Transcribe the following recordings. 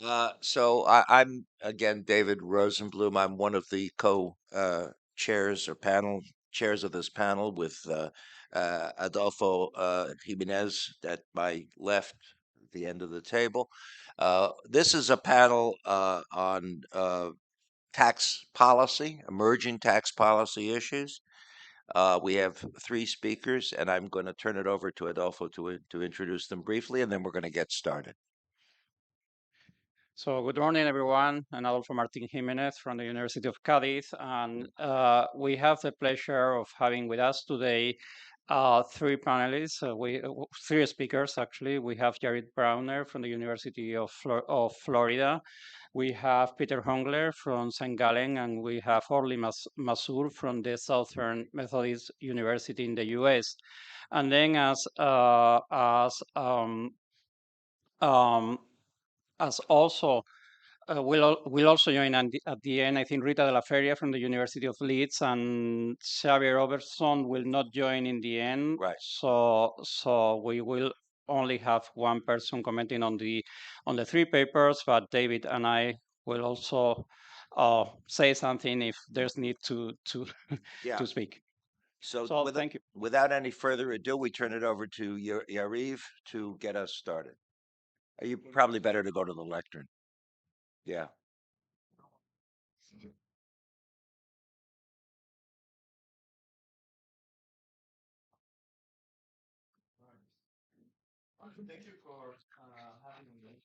I'm again David Rosenbloom. I'm one of the co chairs or panel chairs of this panel with Adolfo Jiménez at my left, at the end of the table. This is a panel on tax policy, emerging tax policy issues. We have three speakers, and I'm going to turn it over to Adolfo to introduce them briefly, and then we're going to get started. So good morning, everyone. I'm Adolfo Martín Jiménez from the University of Cádiz, and we have the pleasure of having with us today three panelists. Three speakers actually. We have Yariv Brauner from the University of Florida. We have Peter Hongler from St. Gallen, and we have Orly Mazur from the Southern Methodist University in the U.S. And then um, as also will also join at the end, I think, Rita de la Feria from the University of Leeds, and Xavier Oberson will not join in the end. Right. So we will only have one person commenting on the three papers, but David and I will also say something if there's need to Yeah. to speak. So So thank you. without any further ado, we turn it over to Yariv to get us started. Are you probably better to go to the lectern? Yeah. Thank you for having me.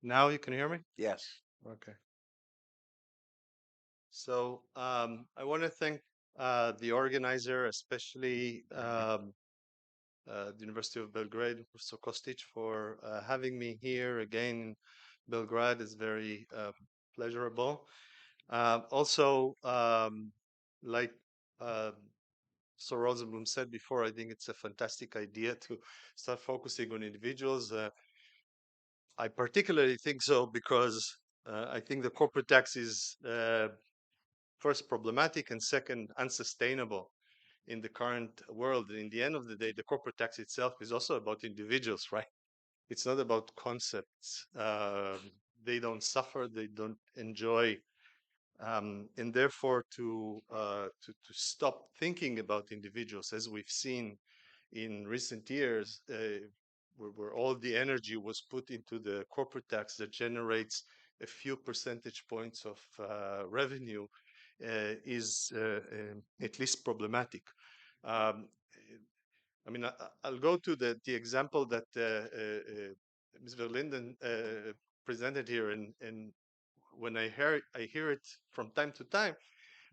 Now you can hear me? Yes. Okay. So I want to thank the organizer, especially the University of Belgrade, Professor Kostic, for having me here again in Belgrade. Is very pleasurable. Also, like uh, Sir Rosenbloom said before, I think it's a fantastic idea to start focusing on individuals. I particularly think so because I think the corporate tax is first problematic and second unsustainable in the current world. And in the end of the day, the corporate tax itself is also about individuals, right? It's not about concepts. They don't suffer, they don't enjoy, and therefore to stop thinking about individuals, as we've seen in recent years, where all the energy was put into the corporate tax that generates a few percentage points of revenue, is at least problematic. Um, I mean, I'll go to the example that Ms. Verlinden presented here, and when I hear it from time to time,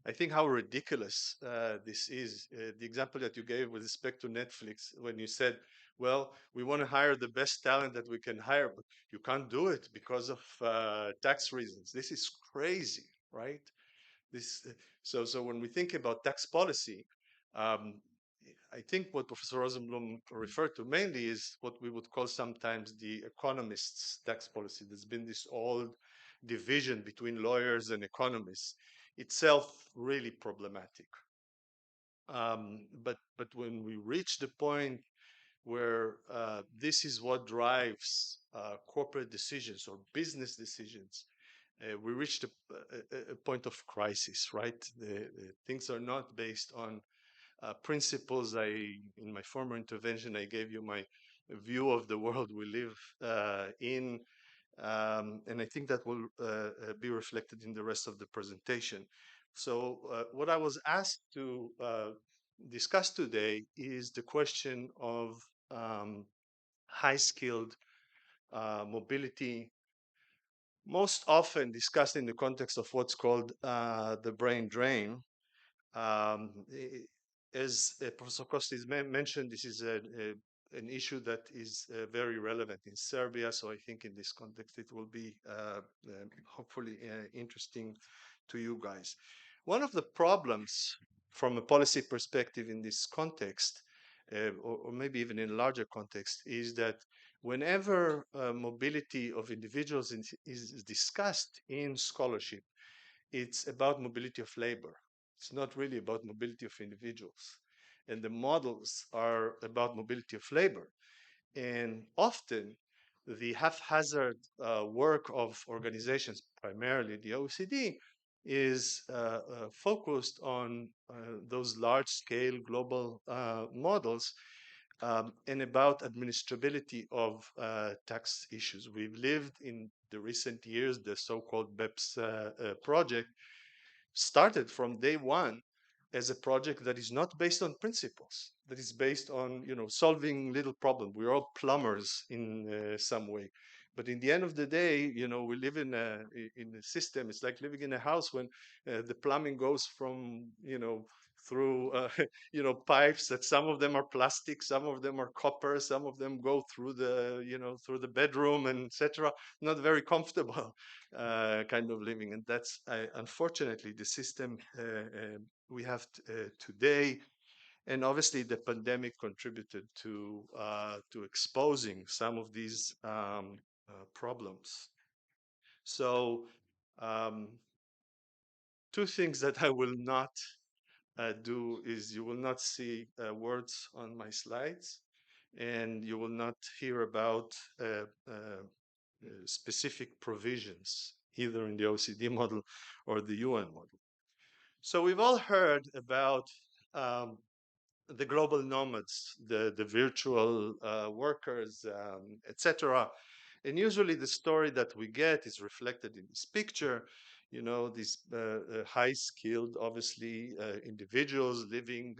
I think how ridiculous this is. The example that you gave with respect to Netflix, when you said, well, we want to hire the best talent that we can hire, but you can't do it because of tax reasons. This is crazy, right? This so when we think about tax policy, um, I think what Professor Rosenblum referred to mainly is what we would call sometimes the economists' tax policy. There's been this old division between lawyers and economists, itself really problematic. But when we reach the point where this is what drives corporate decisions or business decisions, we reached a point of crisis, right? The things are not based on principles. In my former intervention, I gave you my view of the world we live in, and I think that will be reflected in the rest of the presentation. So what I was asked to discuss today is the question of high-skilled mobility, most often discussed in the context of what's called the brain drain. Um, as Professor Kostis mentioned, this is an issue that is very relevant in Serbia. So I think in this context, it will be hopefully interesting to you guys. One of the problems from a policy perspective in this context, or maybe even in a larger context, is that whenever mobility of individuals is discussed in scholarship, it's about mobility of labor. It's not really about mobility of individuals. And the models are about mobility of labor. And often the haphazard work of organizations, primarily the OECD, is focused on those large-scale global models and about administrability of tax issues. We've lived in the recent years, the so-called BEPS project started from day one as a project that is not based on principles, that is based on solving little problems. We're all plumbers in some way, but in the end of the day, we live in a system. It's like living in a house when the plumbing goes from through pipes that some of them are plastic, some of them are copper, some of them go through the through the bedroom and etc. Not very comfortable kind of living, and that's unfortunately the system we have today. And obviously, the pandemic contributed to exposing some of these problems. So, um, two things that I will not do is you will not see words on my slides, and you will not hear about specific provisions, either in the OECD model or the UN model. So we've all heard about the global nomads, the virtual workers, etc. And usually the story that we get is reflected in this picture. These high-skilled, obviously, individuals living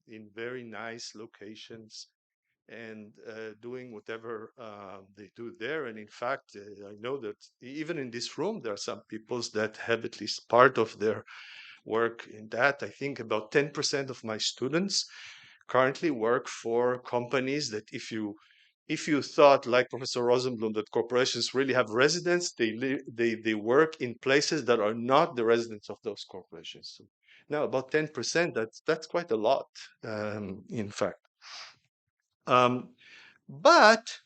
in very nice locations and doing whatever they do there. And in fact, I know that even in this room, there are some peoples that have at least part of their work in that. I think about 10% of my students currently work for companies that if you thought, like Professor Rosenbloom, that corporations really have residents, they work in places that are not the residents of those corporations. So now, about 10%, that's quite a lot, in fact. But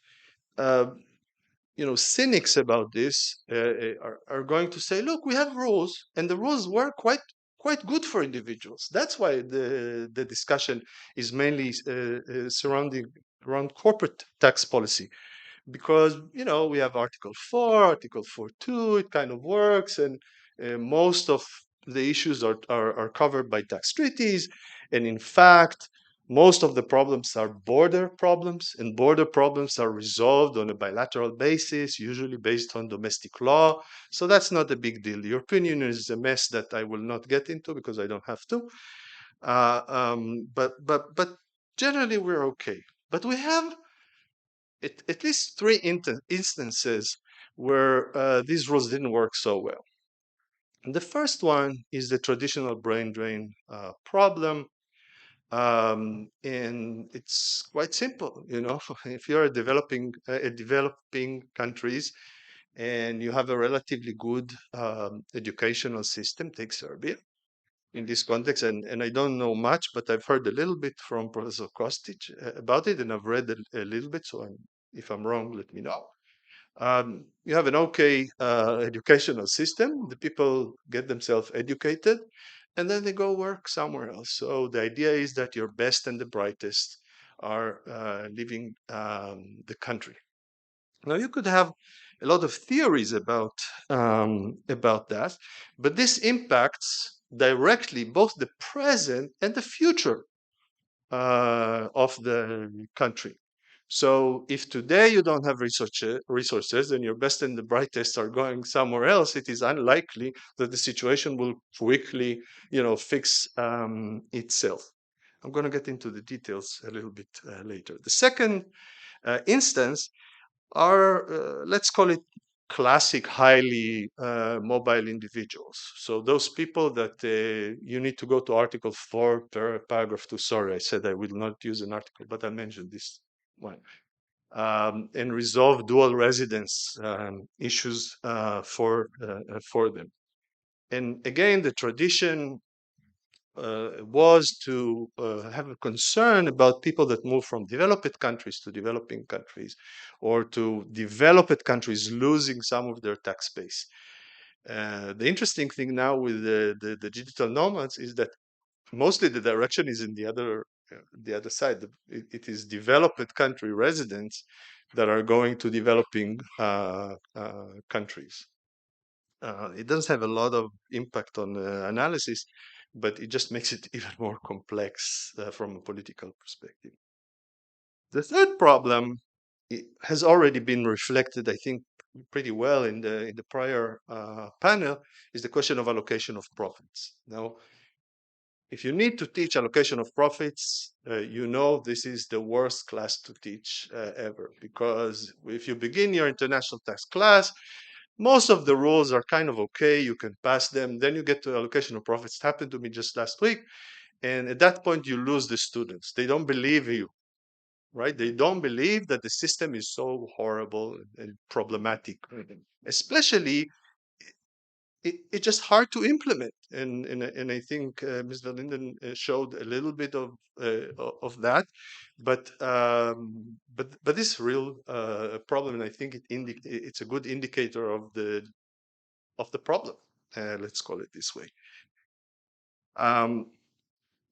cynics about this are going to say, look, we have rules, and the rules were quite good for individuals. That's why the discussion is mainly surrounding around corporate tax policy, because we have Article 4, Article 4.2, it kind of works, and most of the issues are covered by tax treaties, and in fact, most of the problems are border problems, and border problems are resolved on a bilateral basis, usually based on domestic law. So that's not a big deal. The European Union is a mess that I will not get into because I don't have to. But generally we're okay. But we have at least three instances where these rules didn't work so well. And the first one is the traditional brain drain problem. And it's quite simple, if you're developing countries and you have a relatively good educational system, take Serbia in this context, and I don't know much, but I've heard a little bit from Professor Kostic about it, and I've read a little bit, so if I'm wrong, let me know. You have an okay educational system. The people get themselves educated, and then they go work somewhere else. So the idea is that your best and the brightest are leaving the country. Now you could have a lot of theories about that, but this impacts directly both the present and the future of the country. So if today you don't have resources and your best and the brightest are going somewhere else, it is unlikely that the situation will quickly, fix itself. I'm going to get into the details a little bit later. The second instance are, let's call it classic, highly mobile individuals. So those people that you need to go to Article 4, paragraph 2. Sorry, I said I will not use an article, but I mentioned this one. And resolve dual residence issues for them. And again, the tradition was to have a concern about people that move from developed countries to developing countries, or to developed countries losing some of their tax base. The interesting thing now with the digital nomads is that mostly the direction is in the other the other side. It is developed country residents that are going to developing countries. It does have a lot of impact on analysis, but it just makes it even more complex from a political perspective. The third problem has already been reflected, I think, pretty well in the prior panel, is the question of allocation of profits. Now, if you need to teach allocation of profits, you know this is the worst class to teach ever, because if you begin your international tax class, most of the rules are kind of okay, you can pass them, then you get to allocation of profits. It happened to me just last week, and at that point you lose the students. They don't believe you, right? They don't believe that the system is so horrible and problematic, especially it's just hard to implement, and I think Ms. Verlinden showed a little bit of that, but this real problem, and I think it's a good indicator of the problem. Let's call it this way.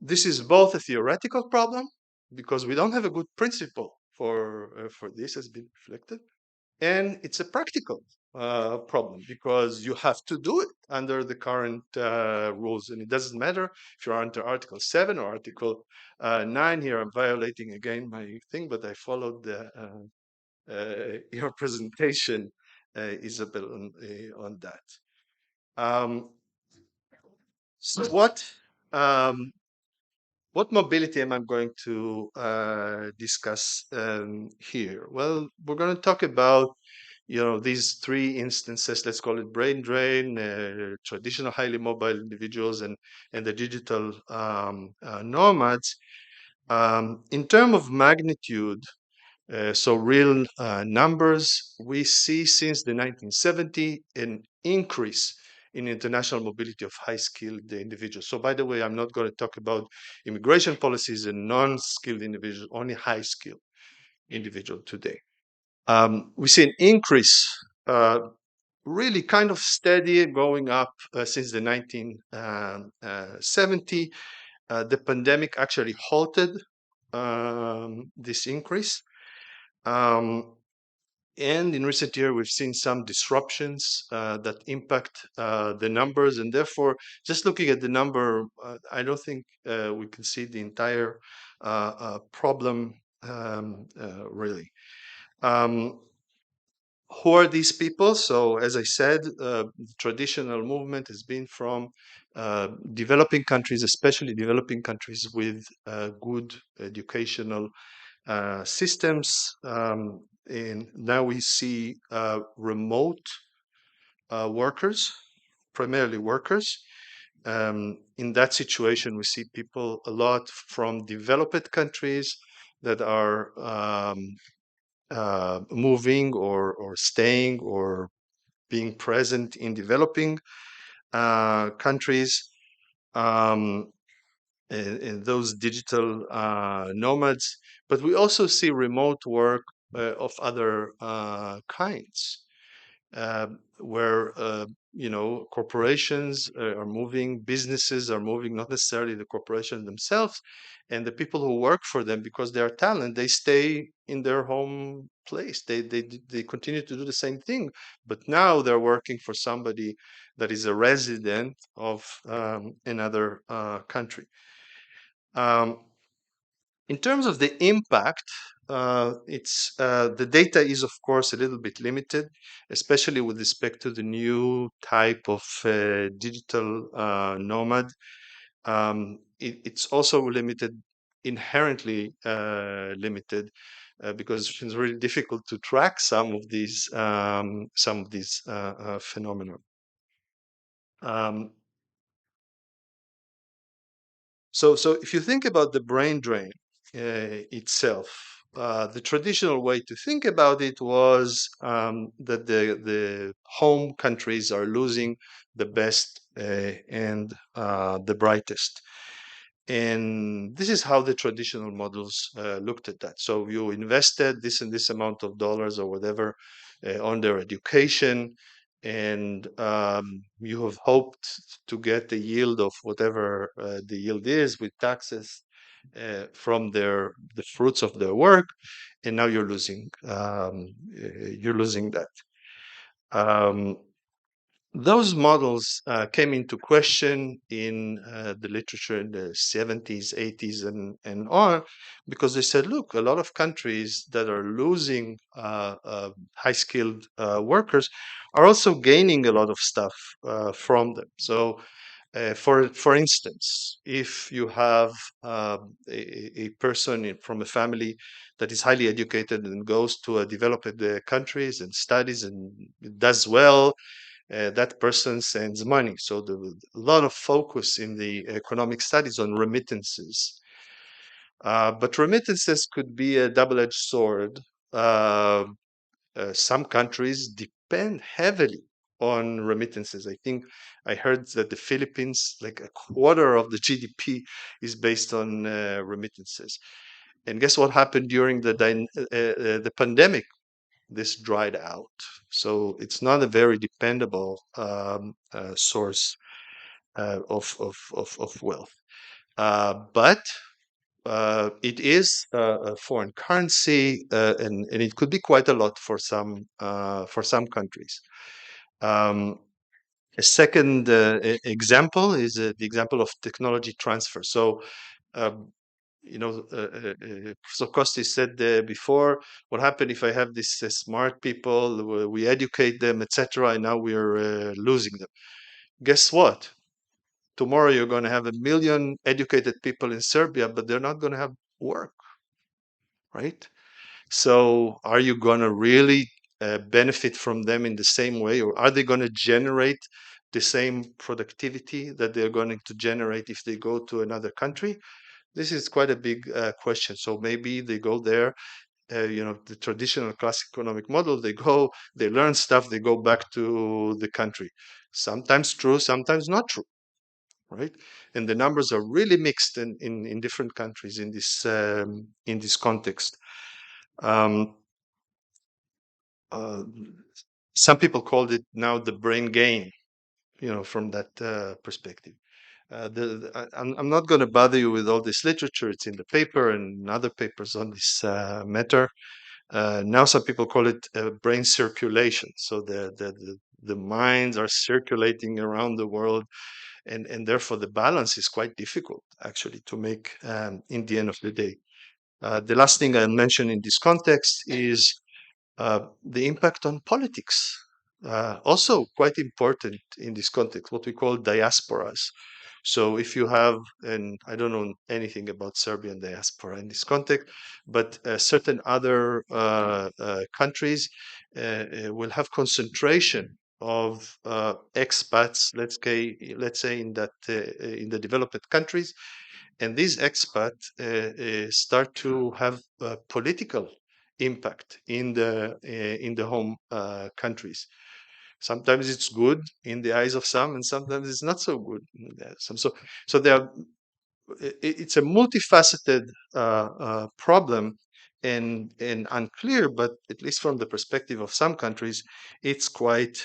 This is both a theoretical problem, because we don't have a good principle for this, has been reflected, and it's a practical problem, because you have to do it under the current rules, and it doesn't matter if you're under Article 7 or Article 9. Here I'm violating again my thing, but I followed your presentation, Isabel, on that. So what mobility am I going to discuss here? Well, we're going to talk about these three instances. Let's call it brain drain, traditional highly mobile individuals, and the digital nomads. In terms of magnitude, so real numbers, we see since the 1970s an increase in international mobility of high-skilled individuals. So by the way, I'm not going to talk about immigration policies and non-skilled individuals, only high-skilled individual today. We see an increase, really kind of steady, going up since the 1970s. The pandemic actually halted this increase. And in recent years, we've seen some disruptions that impact the numbers. And therefore, just looking at the number, I don't think we can see the entire problem really. Who are these people? So, as I said, the traditional movement has been from developing countries, especially developing countries with good educational systems. And now we see remote workers, primarily workers. In that situation, we see people a lot from developed countries that are moving or staying or being present in developing countries. And those digital nomads, but we also see remote work of other kinds, where corporations are moving, businesses are moving, not necessarily the corporation themselves, and the people who work for them, because they are talent, they stay in their home place. They continue to do the same thing, but now they're working for somebody that is a resident of another country. In terms of the impact, the data is, of course, a little bit limited, especially with respect to the new type of digital nomad. It's also limited, inherently limited, because it's really difficult to track some of these phenomena. So if you think about the brain drain itself, the traditional way to think about it was that the home countries are losing the best and the brightest. And this is how the traditional models looked at that. So you invested this and this amount of dollars or whatever on their education, and you have hoped to get the yield of whatever the yield is with taxes from the fruits of their work, and now you're losing that. Those models came into question in the literature in the 70s, 80s, and on, because they said, look, a lot of countries that are losing high-skilled workers are also gaining a lot of stuff from them. So, for instance, if you have a person from a family that is highly educated and goes to a developed countries and studies and does well, that person sends money. So a lot of focus in the economic studies on remittances. But remittances could be a double-edged sword. Some countries depend heavily on remittances. I think I heard that the Philippines, like a quarter of the GDP, is based on remittances. And guess what happened during the pandemic? This dried out. So it's not a very dependable source of wealth. But it is a foreign currency, and it could be quite a lot for some countries. A second example is the example of technology transfer. So, um, so Kostis said before, what happened if I have these smart people, we educate them, etc., and now we're losing them. Guess what? Tomorrow you're going to have 1 million educated people in Serbia, but they're not going to have work, right? So are you going to really benefit from them in the same way, or are they going to generate the same productivity that they're going to generate if they go to another country? This is quite a big question. So maybe they go there, the traditional classic economic model, they go, they learn stuff, they go back to the country. Sometimes true, sometimes not true, right? And the numbers are really mixed in different countries in this context. Some people called it now the brain gain, from that perspective. I'm not going to bother you with all this literature. It's in the paper and other papers on this matter. Now some people call it brain circulation. So the minds are circulating around the world, and therefore the balance is quite difficult actually to make in the end of the day. The last thing I'll mention in this context is the impact on politics. Also quite important in this context, what we call diasporas. So if you have, and I don't know anything about Serbian diaspora in this context, but certain other countries will have concentration of expats, let's say in the developed countries, and these expats start to have political impact in the home countries. Sometimes it's good in the eyes of some, and sometimes it's not so good. So it's a multifaceted problem and unclear, but at least from the perspective of some countries, it's quite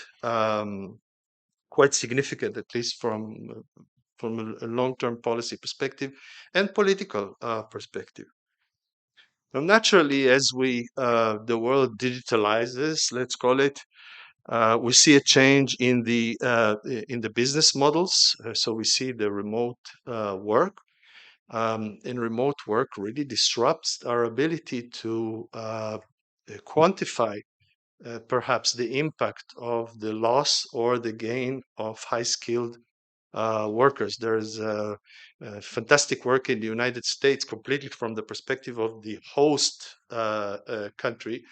significant, at least from a long-term policy perspective and political perspective. Now, naturally, as the world digitalizes, let's call it, we see a change in the business models. So we see the remote work, and remote work really disrupts our ability to quantify perhaps the impact of the loss or the gain of high-skilled workers. There's fantastic work in the United States, completely from the perspective of the host country,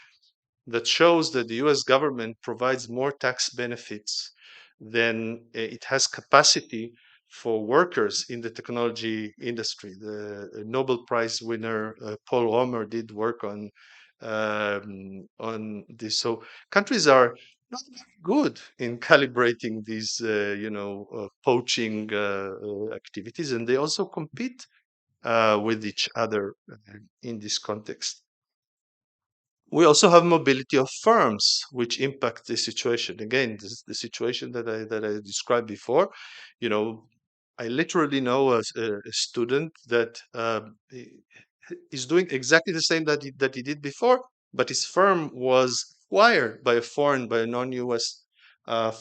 that shows that the US government provides more tax benefits than it has capacity for workers in the technology industry. The Nobel Prize winner Paul Romer did work on this. So countries are not very good in calibrating these, poaching activities, and they also compete with each other in this context. We also have mobility of firms, which impact the situation. Again, this is the situation that I described before. You know, I literally know a student that is doing exactly the same that he did before, but his firm was acquired by a non-US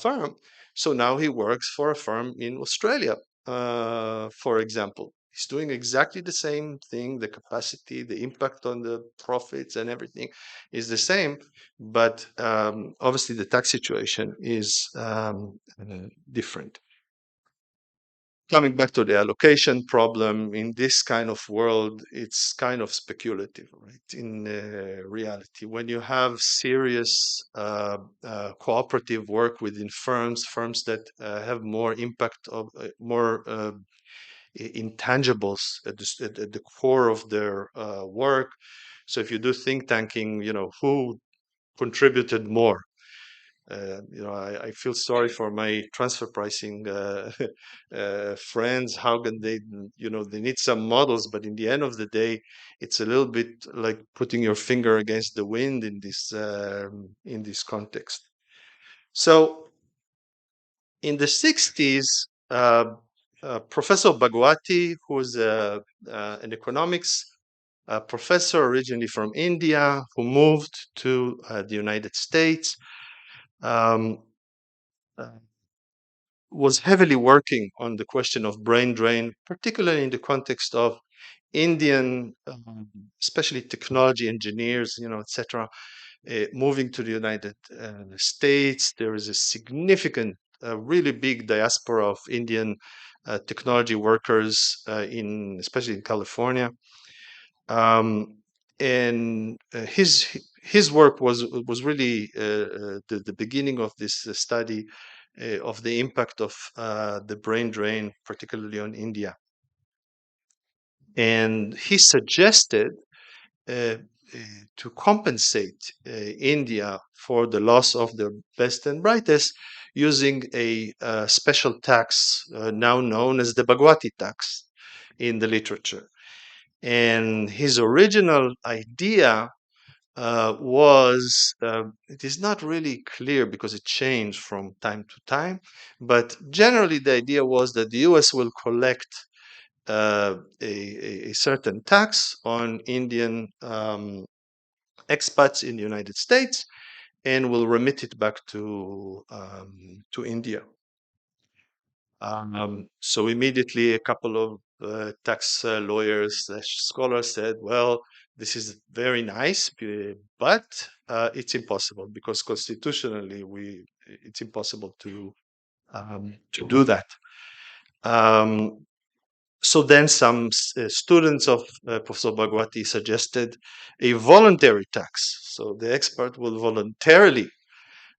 firm. So now he works for a firm in Australia, for example. He's doing exactly the same thing. The capacity, the impact on the profits, and everything is the same, but obviously the tax situation is different. Coming back to the allocation problem, in this kind of world, it's kind of speculative, right? In reality, when you have serious cooperative work within firms that have more impact of more intangibles at the core of their work. So if you do think tanking, who contributed more? I feel sorry for my transfer pricing friends. How can they, they need some models, but in the end of the day, it's a little bit like putting your finger against the wind in this context. So in the 60s, Professor Bhagwati, who's an economics professor originally from India, who moved to the United States, um, was heavily working on the question of brain drain, particularly in the context of Indian, especially technology engineers, etc., moving to the United States. There is a significant, really big diaspora of Indian technology workers especially in California. And his work was really the beginning of this study of the impact of the brain drain, particularly on India. And he suggested uh, to compensate India for the loss of their best and brightest using a special tax now known as the Bhagwati tax in the literature. And his original idea it is not really clear because it changed from time to time, but generally the idea was that the US will collect a certain tax on Indian expats in the United States and will remit it back to India. So immediately a couple of tax lawyers, scholars said, well, this is very nice, but it's impossible because constitutionally it's impossible to do that. So then some students of Professor Bhagwati suggested a voluntary tax. So the expert will voluntarily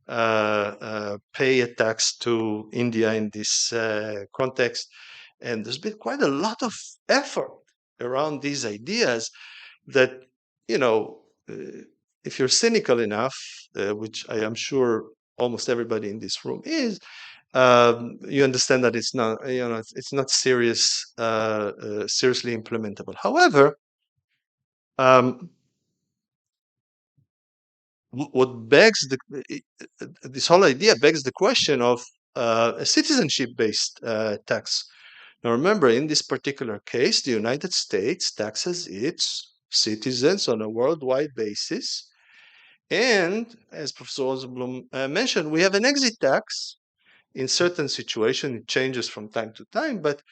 pay a tax to India in this context. And there's been quite a lot of effort around these ideas that, you know, if you're cynical enough, which I am sure almost everybody in this room is, you understand that it's not, it's not seriously implementable. However, what begs this whole idea begs the question of a citizenship-based tax. Now, remember, in this particular case, the United States taxes its citizens on a worldwide basis. And as Professor Rosenbloom mentioned, we have an exit tax. In certain situations, it changes from time to time. But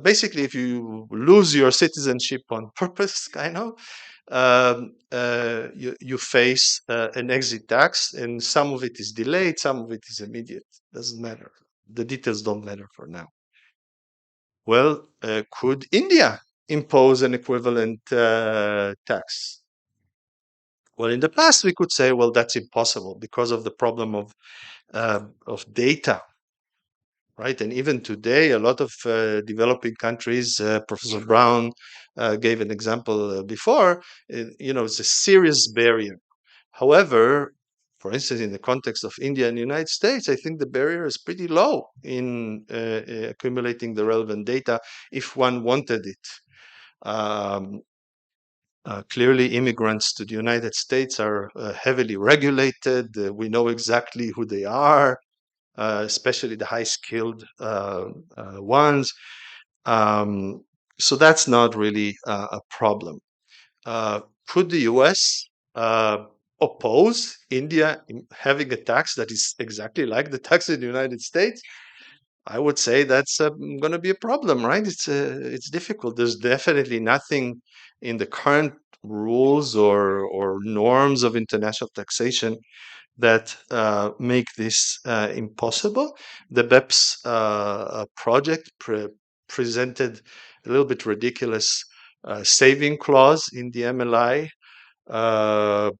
basically, if you lose your citizenship on purpose, you face an exit tax, and some of it is delayed, some of it is immediate. Doesn't matter. The details don't matter for now. Well, could India impose an equivalent tax? Well, in the past, we could say, well, that's impossible because of the problem of data, right? And even today, a lot of developing countries, Professor Brown gave an example before, it's a serious barrier. However, for instance, in the context of India and the United States, I think the barrier is pretty low in accumulating the relevant data if one wanted it. Clearly, immigrants to the United States are heavily regulated. We know exactly who they are. especially the high-skilled ones. So that's not really a problem. Could the US oppose India having a tax that is exactly like the tax in the United States? I would say that's going to be a problem, right? It's difficult. There's definitely nothing in the current rules or norms of international taxation that make this impossible. The BEPS project presented a little bit ridiculous saving clause in the MLI, uh,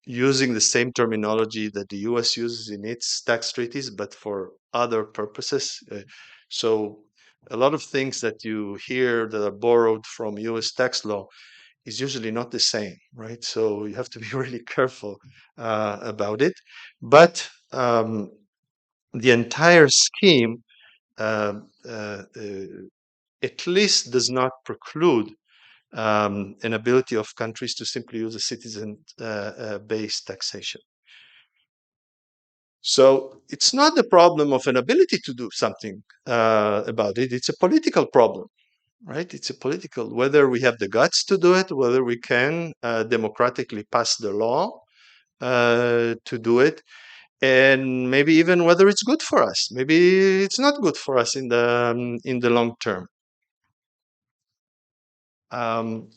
using the same terminology that the US uses in its tax treaties, but for other purposes. So a lot of things that you hear that are borrowed from US tax law is usually not the same, right? So you have to be really careful about it. But the entire scheme uh, uh, uh, at least does not preclude an ability of countries to simply use a citizen-based taxation. So it's not the problem of an ability to do something about it. It's a political problem, right? It's a political, whether we have the guts to do it, whether we can democratically pass the law to do it, and maybe even whether it's good for us. Maybe it's not good for us in the long term. Um,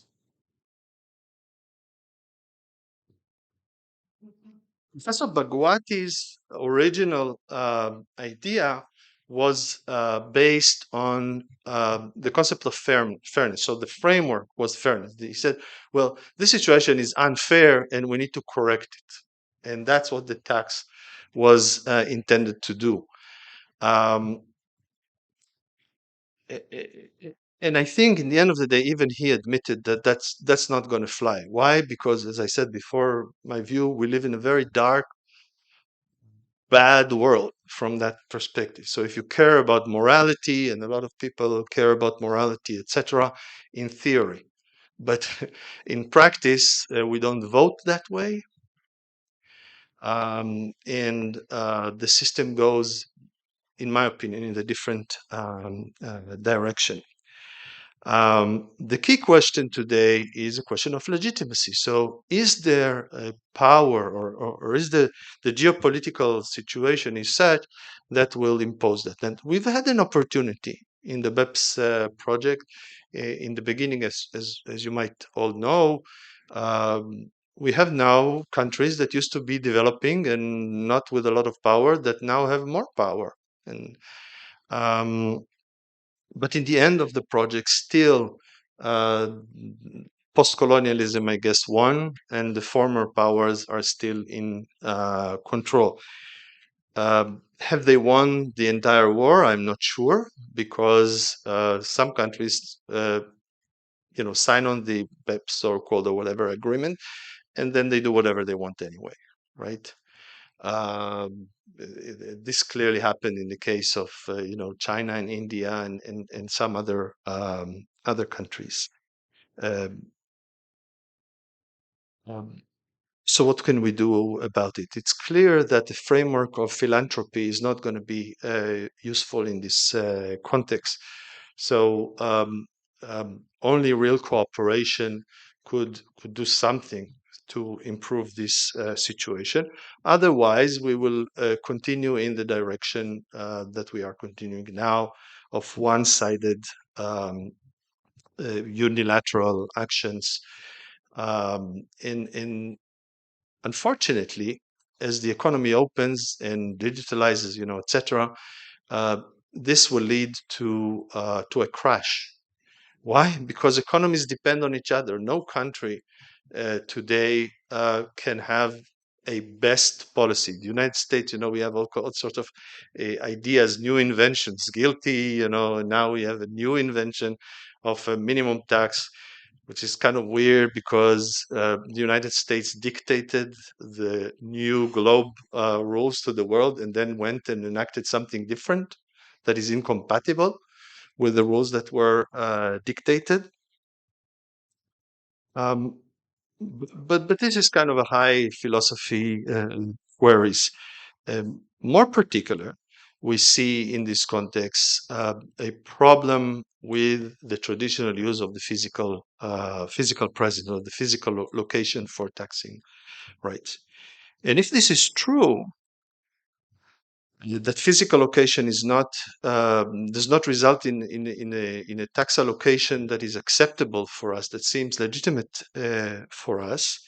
Professor Bhagwati's original idea was based on the concept of fairness. So the framework was fairness. He said, well, this situation is unfair and we need to correct it. And that's what the tax was intended to do. Um, and I think in the end of the day, even he admitted that that's not going to fly. Why? Because, as I said before, my view, we live in a very dark, bad world from that perspective. So if you care about morality, and a lot of people care about morality, etc., in theory, but in practice, we don't vote that way, and the system goes, in my opinion, in a different direction. The key question today is a question of legitimacy. So, is there a power, or is the geopolitical situation is such that will impose that? And we've had an opportunity in the BEPS project in the beginning, as you might all know. We have now countries that used to be developing and not with a lot of power that now have more power. And um, but in the end of the project, still uh, post-colonialism, I guess, won, and the former powers are still in control. Have they won the entire war? I'm not sure, because some countries, sign on the BEPS so-called or whatever agreement, and then they do whatever they want anyway, right? Um, this clearly happened in the case of China and India and some other countries. Um, um, so what can we do about it? It's clear that the framework of philanthropy is not going to be useful in this context. So only real cooperation could do something to improve this situation. Otherwise, we will continue in the direction that we are continuing now of one-sided unilateral actions. In Unfortunately, as the economy opens and digitalizes, etc., uh, this will lead to a crash. Why? Because economies depend on each other. No country today can have a best policy. The United States, we have all sorts of ideas, new inventions, guilty, and now we have a new invention of a minimum tax, which is kind of weird because the United States dictated the new globe rules to the world and then went and enacted something different that is incompatible with the rules that were dictated. Um, but this is kind of a high philosophy queries. More particular, we see in this context a problem with the traditional use of the physical presence or the physical location for taxing rights. And if this is true, that physical location is not does not result in a tax allocation that is acceptable for us, that seems legitimate for us,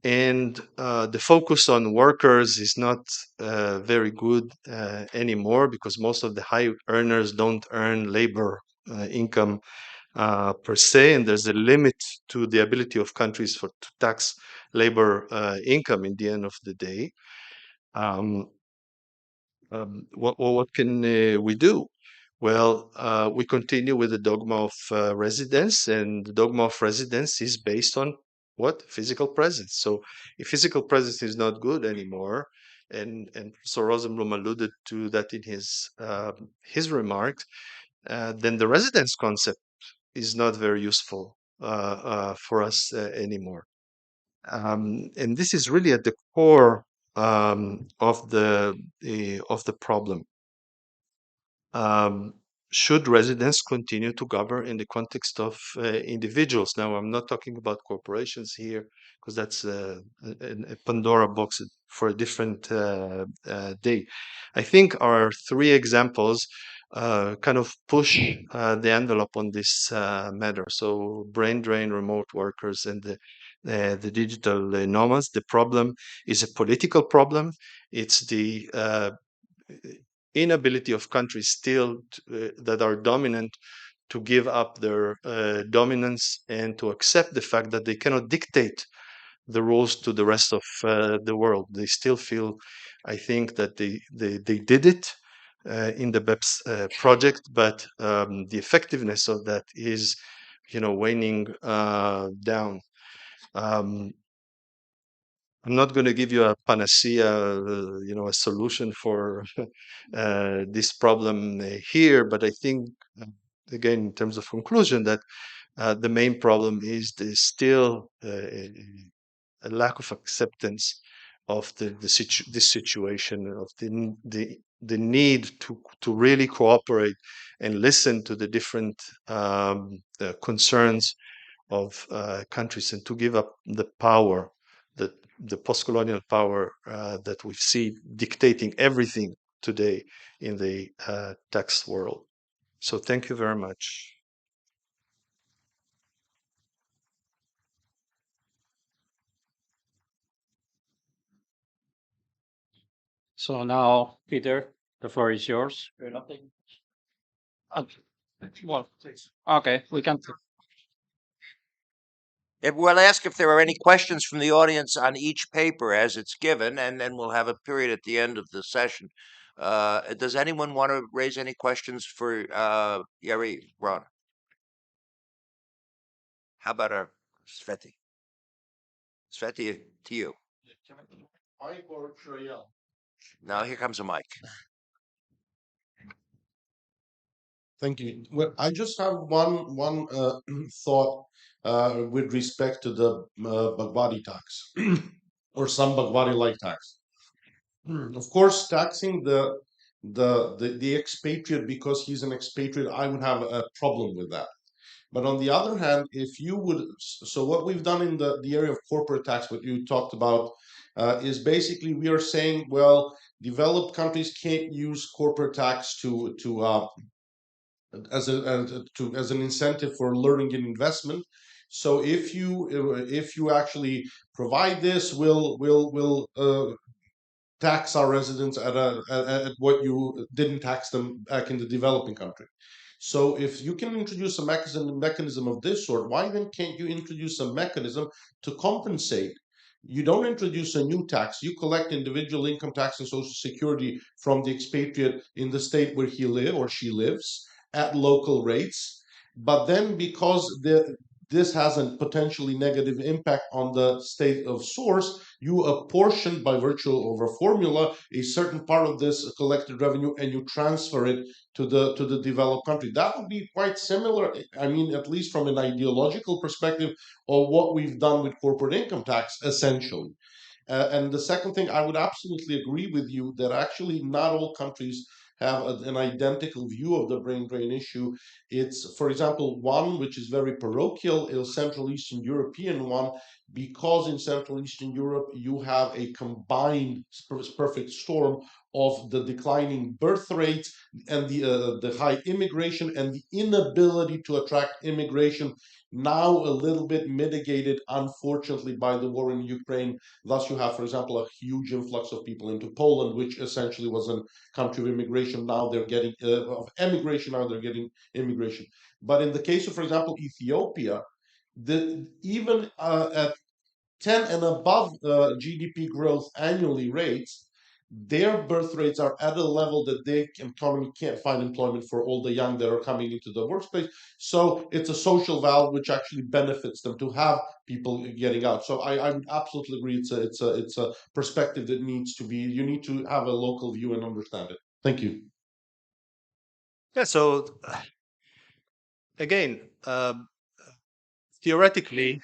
and the focus on workers is not very good anymore, because most of the high earners don't earn labor income per se, and there's a limit to the ability of countries to tax labor income in the end of the day. Um, what can we do? Well, we continue with the dogma of residence, and the dogma of residence is based on what? Physical presence. So if physical presence is not good anymore, and so Rosenbloom alluded to that in his remarks, then the residence concept is not very useful for us anymore. And this is really at the core of the problem. um, should residents continue to govern in the context of individuals? Now, I'm not talking about corporations here, because that's a Pandora box for a different day. I think our three examples kind of push the envelope on this matter. So, brain drain, remote workers, and the digital nomads. The problem is a political problem. It's the inability of countries still that are dominant to give up their dominance and to accept the fact that they cannot dictate the rules to the rest of the world. They still feel, I think, that they did it in the BEPS project, but the effectiveness of that is, waning down. Um, I'm not going to give you a panacea, a solution for this problem here, but I think, uh, again, in terms of conclusion, that the main problem is there's still a lack of acceptance of this situation, of the need to really cooperate and listen to the different concerns of countries, and to give up the power, that the post-colonial power that we see dictating everything today in the tax world. So thank you very much. So now, Peter, the floor is yours. Uh, well, okay, we can. We'll ask if there are any questions from the audience on each paper as it's given, and then we'll have a period at the end of the session. Does anyone want to raise any questions for Yariv Brauner? How about our Sveti? Sveti, to you. Now here comes a mic. Thank you. Well, I just have one thought with respect to the Baghdadi tax or some Baghdadi-like tax. Of course, taxing the expatriate because he's an expatriate, I would have a problem with that. But on the other hand, if you would, so what we've done in the area of corporate tax, what you talked about, is basically we are saying, well, developed countries can't use corporate tax to as an incentive for learning and investment. So if you actually provide this, we'll tax our residents at what you didn't tax them back in the developing country. So if you can introduce a mechanism of this sort, why then can't you introduce a mechanism to compensate? You don't introduce a new tax. You collect individual income tax and social security from the expatriate in the state where he lives or she lives at local rates. But then because this has a potentially negative impact on the state of source, you apportion by virtue of a formula a certain part of this collected revenue and you transfer it to the developed country. That would be quite similar, I mean, at least from an ideological perspective, of what we've done with corporate income tax, essentially. And the second thing, I would absolutely agree with you that actually not all countries have an identical view of the brain drain issue. It's, for example, one which is very parochial, is Central Eastern European one, because in Central Eastern Europe you have a combined perfect storm of the declining birth rates and the high immigration and the inability to attract immigration, now a little bit mitigated, unfortunately, by the war in Ukraine. Thus, you have, for example, a huge influx of people into Poland, which essentially was a country of immigration. Now they're getting of emigration. Now they're getting immigration. But in the case of, for example, Ethiopia, even at 10 and above GDP growth annually rates, their birth rates are at a level that their economy can't find employment for all the young that are coming into the workspace. So it's a social valve which actually benefits them to have people getting out. So I would absolutely agree. It's a perspective that needs to be. You need to have a local view and understand it. Thank you. Yeah. So again, theoretically,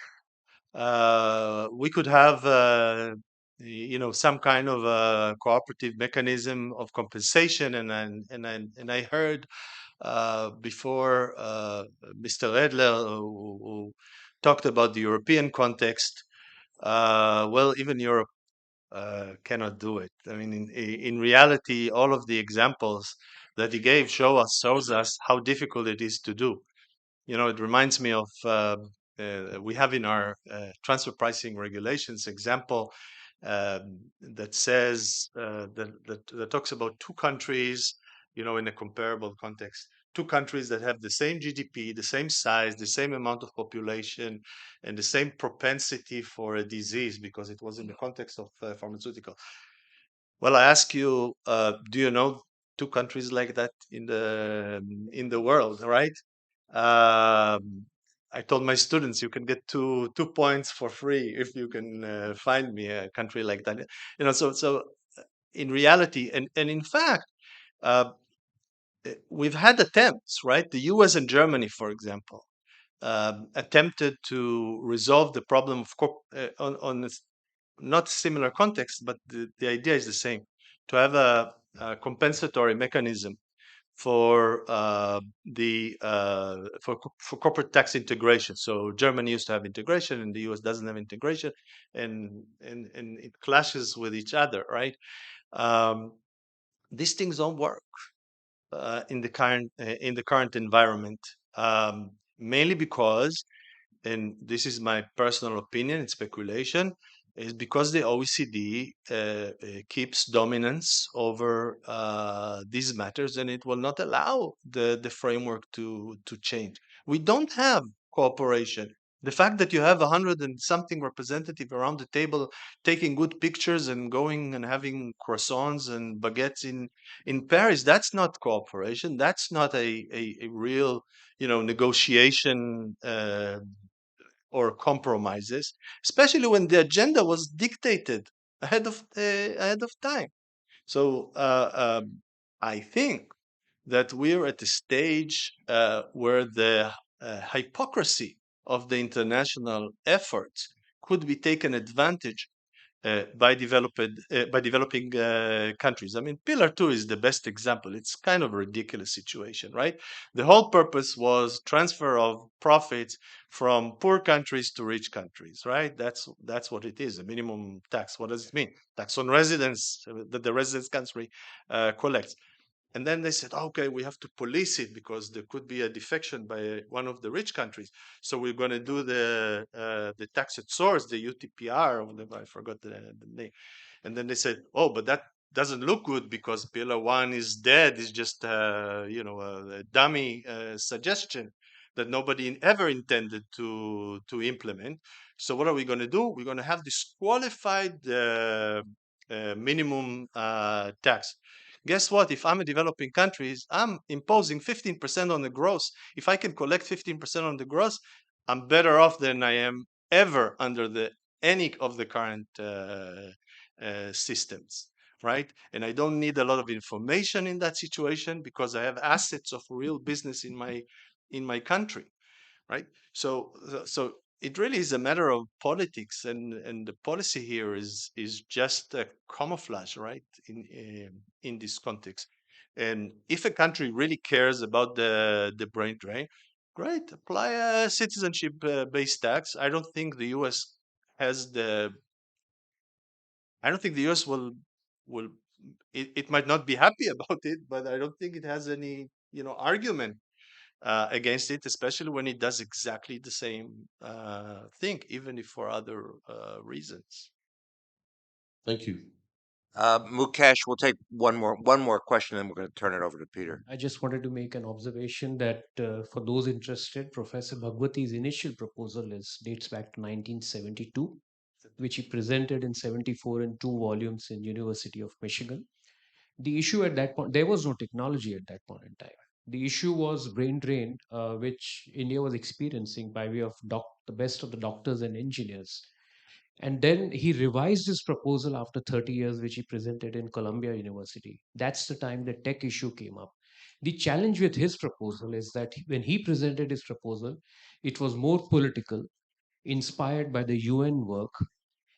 we could have some kind of a cooperative mechanism of compensation, and I heard before Mr. Edler, who talked about the European context. Well, even Europe cannot do it. I mean, in reality, all of the examples that he gave shows us how difficult it is to do. It reminds me of we have in our transfer pricing regulations example that says that talks about two countries, in a comparable context, two countries that have the same GDP, the same size, the same amount of population, and the same propensity for a disease, because it was in the context of pharmaceutical. Well, I ask you, do you know two countries like that in the world, right? I told my students you can get two points for free if you can find me a country like that. So in reality, and in fact, uh, we've had attempts, right? The U.S. and Germany, for example, attempted to resolve the problem of on not similar context, but the idea is the same: to have a compensatory mechanism for for corporate tax integration. So Germany used to have integration, and the U.S. doesn't have integration, and it clashes with each other, right? Um, these things don't work in the current environment, mainly because, and this is my personal opinion, it's speculation, is because the OECD keeps dominance over these matters, and it will not allow the framework to change. We don't have cooperation. The fact that you have 100 and something representative around the table taking good pictures and going and having croissants and baguettes in Paris, that's not cooperation. That's not a real, negotiation or compromises, especially when the agenda was dictated ahead of time. So I think that we're at a stage where the hypocrisy of the international efforts could be taken advantage by developing countries. I mean, Pillar Two is the best example. It's kind of a ridiculous situation, right? The whole purpose was transfer of profits from poor countries to rich countries, right? That's what it is. A minimum tax. What does it mean? Tax on residence that the residence country collects. And then they said, okay, we have to police it because there could be a defection by one of the rich countries. So we're going to do the tax at source, the UTPR, or whatever, I forgot the name. And then they said, oh, but that doesn't look good because Pillar One is dead. It's just a dummy suggestion that nobody ever intended to implement. So what are we going to do? We're going to have this qualified minimum tax. Guess what? If I'm a developing country, I'm imposing 15% on the gross. If I can collect 15% on the gross, I'm better off than I am ever under any of the current systems, right? And I don't need a lot of information in that situation because I have assets of real business in my country, right? So it really is a matter of politics, and the policy here is just a camouflage, right? In this context, and if a country really cares about the brain drain, great, apply a citizenship based tax. I don't think the U.S. has the. I don't think the U.S. will. It might not be happy about it, but I don't think it has any argument against it, especially when it does exactly the same thing, even if for other reasons. Thank you. Mukesh, we'll take one more question, and we're going to turn it over to Peter. I just wanted to make an observation that for those interested, Professor Bhagwati's initial proposal dates back to 1972, which he presented in 74 in 2 volumes in University of Michigan. The issue at that point, there was no technology at that point in time. The issue was brain drain, which India was experiencing by way of the best of the doctors and engineers. And then he revised his proposal after 30 years, which he presented in Columbia University. That's the time the tech issue came up. The challenge with his proposal is that when he presented his proposal, it was more political, inspired by the UN work.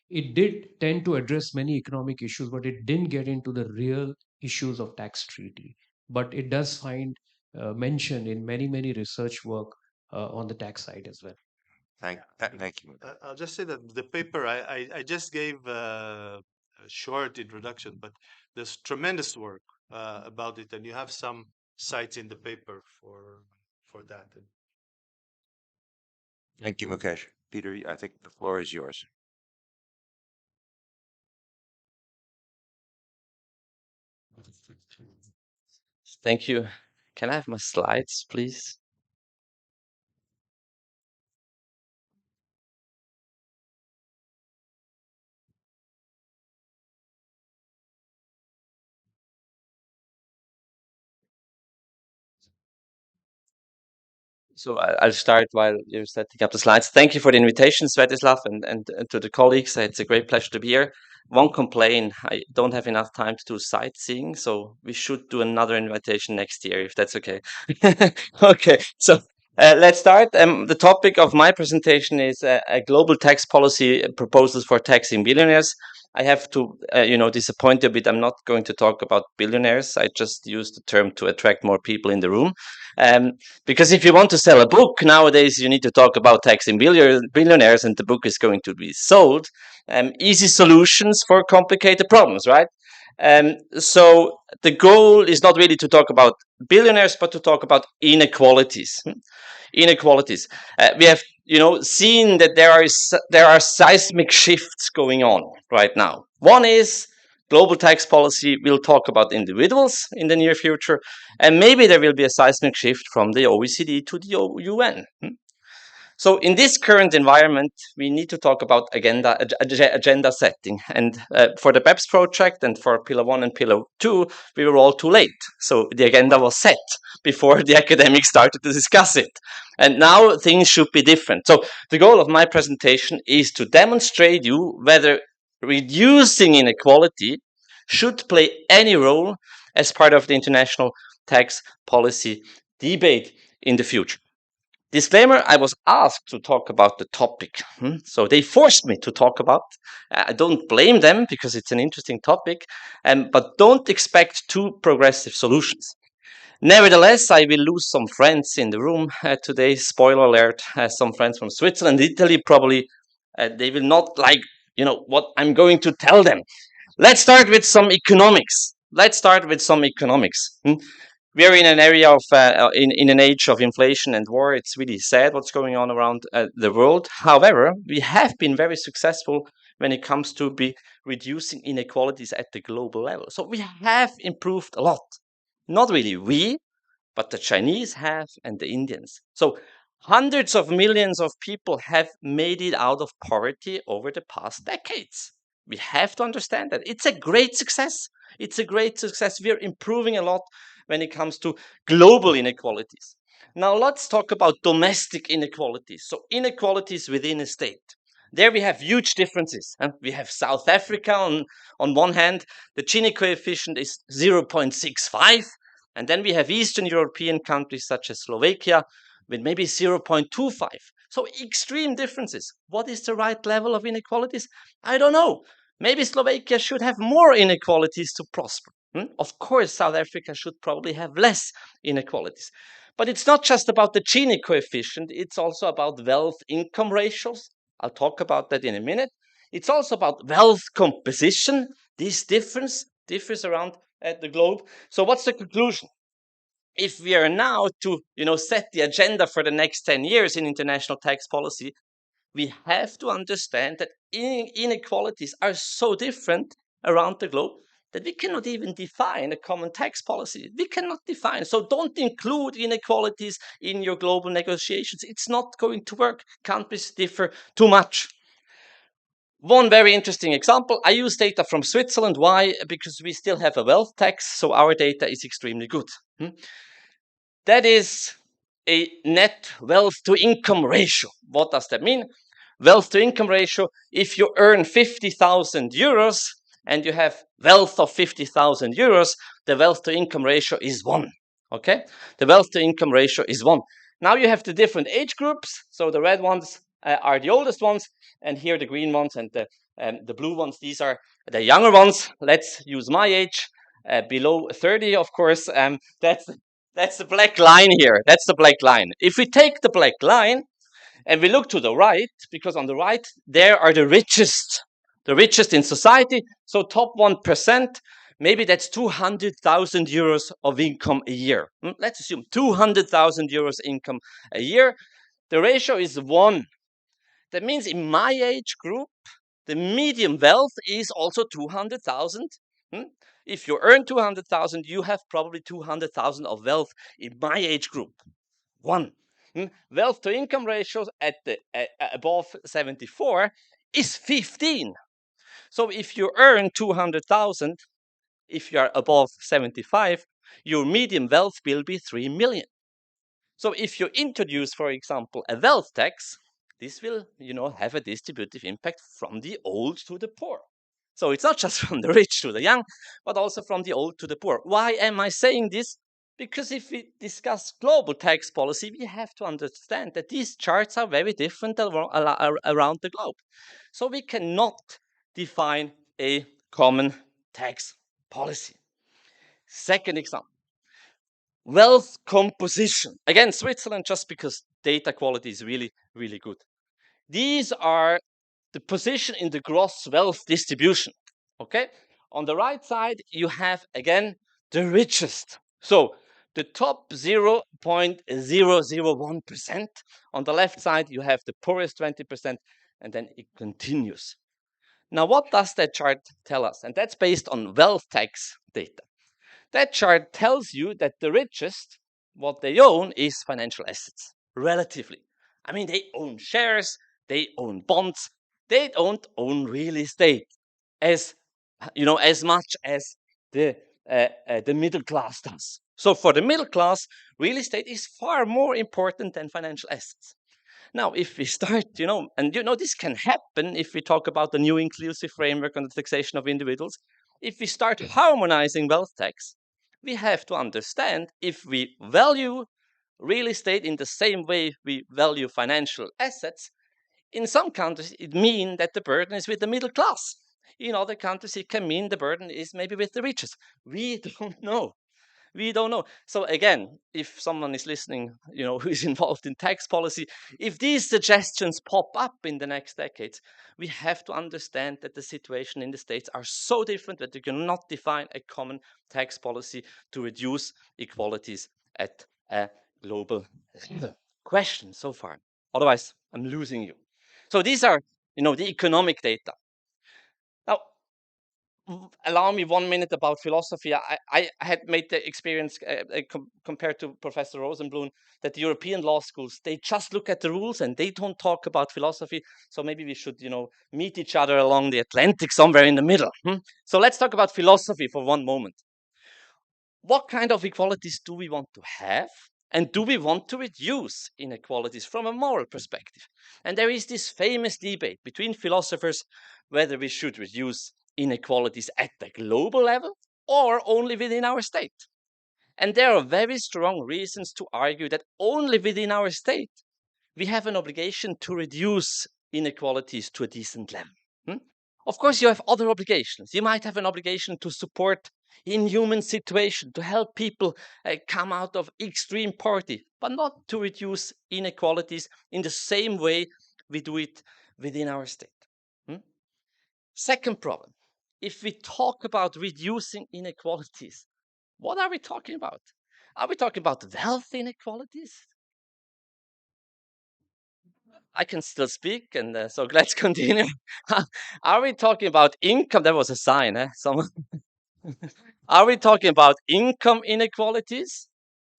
It did tend to address many economic issues, but it didn't get into the real issues of tax treaty. But it does find mention in many research work on the tax side as well. Thank you. I'll just say that the paper I just gave a short introduction, but there's tremendous work about it, and you have some sites in the paper for that. Thank you, Mukesh. Peter, I think the floor is yours. Thank you. Can I have my slides, please? So I'll start while you're setting up the slides. Thank you for the invitation, Svetislav, and to the colleagues. It's a great pleasure to be here. One complaint, I don't have enough time to do sightseeing, so we should do another invitation next year, if that's okay. Okay, so let's start. The topic of my presentation is a global tax policy proposals for taxing billionaires. I have to, disappoint you a bit. I'm not going to talk about billionaires. I just use the term to attract more people in the room. Because if you want to sell a book nowadays, you need to talk about taxing billionaires, and the book is going to be sold. Easy solutions for complicated problems, right? So the goal is not really to talk about billionaires, but to talk about inequalities. Inequalities. We have, seen that there are seismic shifts going on right now. One is global tax policy. We'll talk about individuals in the near future, and maybe there will be a seismic shift from the OECD to the UN. So in this current environment, we need to talk about agenda setting. And for the BEPS project and for Pillar 1 and Pillar 2, we were all too late. So the agenda was set before the academics started to discuss it. And now things should be different. So the goal of my presentation is to demonstrate you whether reducing inequality should play any role as part of the international tax policy debate in the future. Disclaimer, I was asked to talk about the topic, so they forced me to talk about. I don't blame them because it's an interesting topic, but don't expect too progressive solutions. Nevertheless, I will lose some friends in the room today. Spoiler alert, some friends from Switzerland, Italy, probably they will not like, what I'm going to tell them. Let's start with some economics. We are in an area of in an age of inflation and war. It's really sad what's going on around the world. However, we have been very successful when it comes to be reducing inequalities at the global level. So we have improved a lot. Not really we, but the Chinese have and the Indians. So hundreds of millions of people have made it out of poverty over the past decades. We have to understand that. It's a great success. We are improving a lot when it comes to global inequalities. Now let's talk about domestic inequalities. So inequalities within a state. There we have huge differences. We have South Africa on one hand. The Gini coefficient is 0.65. And then we have Eastern European countries such as Slovakia with maybe 0.25. So extreme differences. What is the right level of inequalities? I don't know. Maybe Slovakia should have more inequalities to prosper. Of course, South Africa should probably have less inequalities. But it's not just about the Gini coefficient, it's also about wealth-income ratios. I'll talk about that in a minute. It's also about wealth composition. This differs around the globe. So what's the conclusion? If we are now to set the agenda for the next 10 years in international tax policy, we have to understand that inequalities are so different around the globe that we cannot even define a common tax policy. We cannot define. So don't include inequalities in your global negotiations. It's not going to work. Countries differ too much. One very interesting example, I use data from Switzerland. Why? Because we still have a wealth tax, so our data is extremely good. That is a net wealth to income ratio. What does that mean? Wealth to income ratio, if you earn 50,000 euros and you have wealth of 50,000 euros, the wealth to income ratio is 1. Okay? The wealth to income ratio is 1. Now you have the different age groups. So the red ones are the oldest ones, and here the green ones and the blue ones, these are the younger ones. Let's use my age, below 30, of course. That's the black line here. That's the black line. If we take the black line and we look to the right, because on the right, there are the richest in society. So top 1%, maybe that's 200,000 euros of income a year. Let's assume 200,000 euros income a year. The ratio is 1. That means in my age group, the median wealth is also 200,000. If you earn 200,000, you have probably 200,000 of wealth in my age group. 1. Wealth to income ratios at the above 74 is 15. So if you earn 200,000, if you are above 75, your median wealth will be 3 million. So if you introduce, for example, a wealth tax, this will, have a distributive impact from the old to the poor. So it's not just from the rich to the young, but also from the old to the poor. Why am I saying this? Because if we discuss global tax policy, we have to understand that these charts are very different around the globe. So we cannot define a common tax policy. Second example, wealth composition. Again, Switzerland, just because data quality is really, really good. These are the position in the gross wealth distribution. Okay? On the right side, you have, again, the richest. So the top 0.001%. On the left side, you have the poorest 20%, and then it continues. Now, what does that chart tell us? And that's based on wealth tax data. That chart tells you that the richest, what they own is financial assets, relatively. I mean, they own shares, they own bonds, they don't own real estate as much as the middle class does. So for the middle class, real estate is far more important than financial assets. Now, if we start, this can happen if we talk about the new inclusive framework on the taxation of individuals. If we start harmonizing wealth tax, we have to understand if we value real estate in the same way we value financial assets, in some countries it means that the burden is with the middle class. In other countries it can mean the burden is maybe with the richest. We don't know. We don't know. So again, if someone is listening, who is involved in tax policy, if these suggestions pop up in the next decades, we have to understand that the situation in the States are so different that you cannot define a common tax policy to reduce inequalities at a global level. Question so far. Otherwise, I'm losing you. So these are, the economic data. Now, allow me 1 minute about philosophy. I had made the experience compared to Professor Rosenbloom that the European law schools, they just look at the rules and they don't talk about philosophy. So maybe we should, meet each other along the Atlantic somewhere in the middle. So let's talk about philosophy for 1 moment. What kind of equalities do we want to have? And do we want to reduce inequalities from a moral perspective? And there is this famous debate between philosophers whether we should reduce inequalities at the global level or only within our state. And there are very strong reasons to argue that only within our state we have an obligation to reduce inequalities to a decent level. Of course, you have other obligations. You might have an obligation to support inhuman situation, to help people come out of extreme poverty, but not to reduce inequalities in the same way we do it within our state. Second problem, if we talk about reducing inequalities, what are we talking about? Are we talking about wealth inequalities? I can still speak, and so let's continue. Are we talking about income? That was a sign, eh? Someone. Are we talking about income inequalities?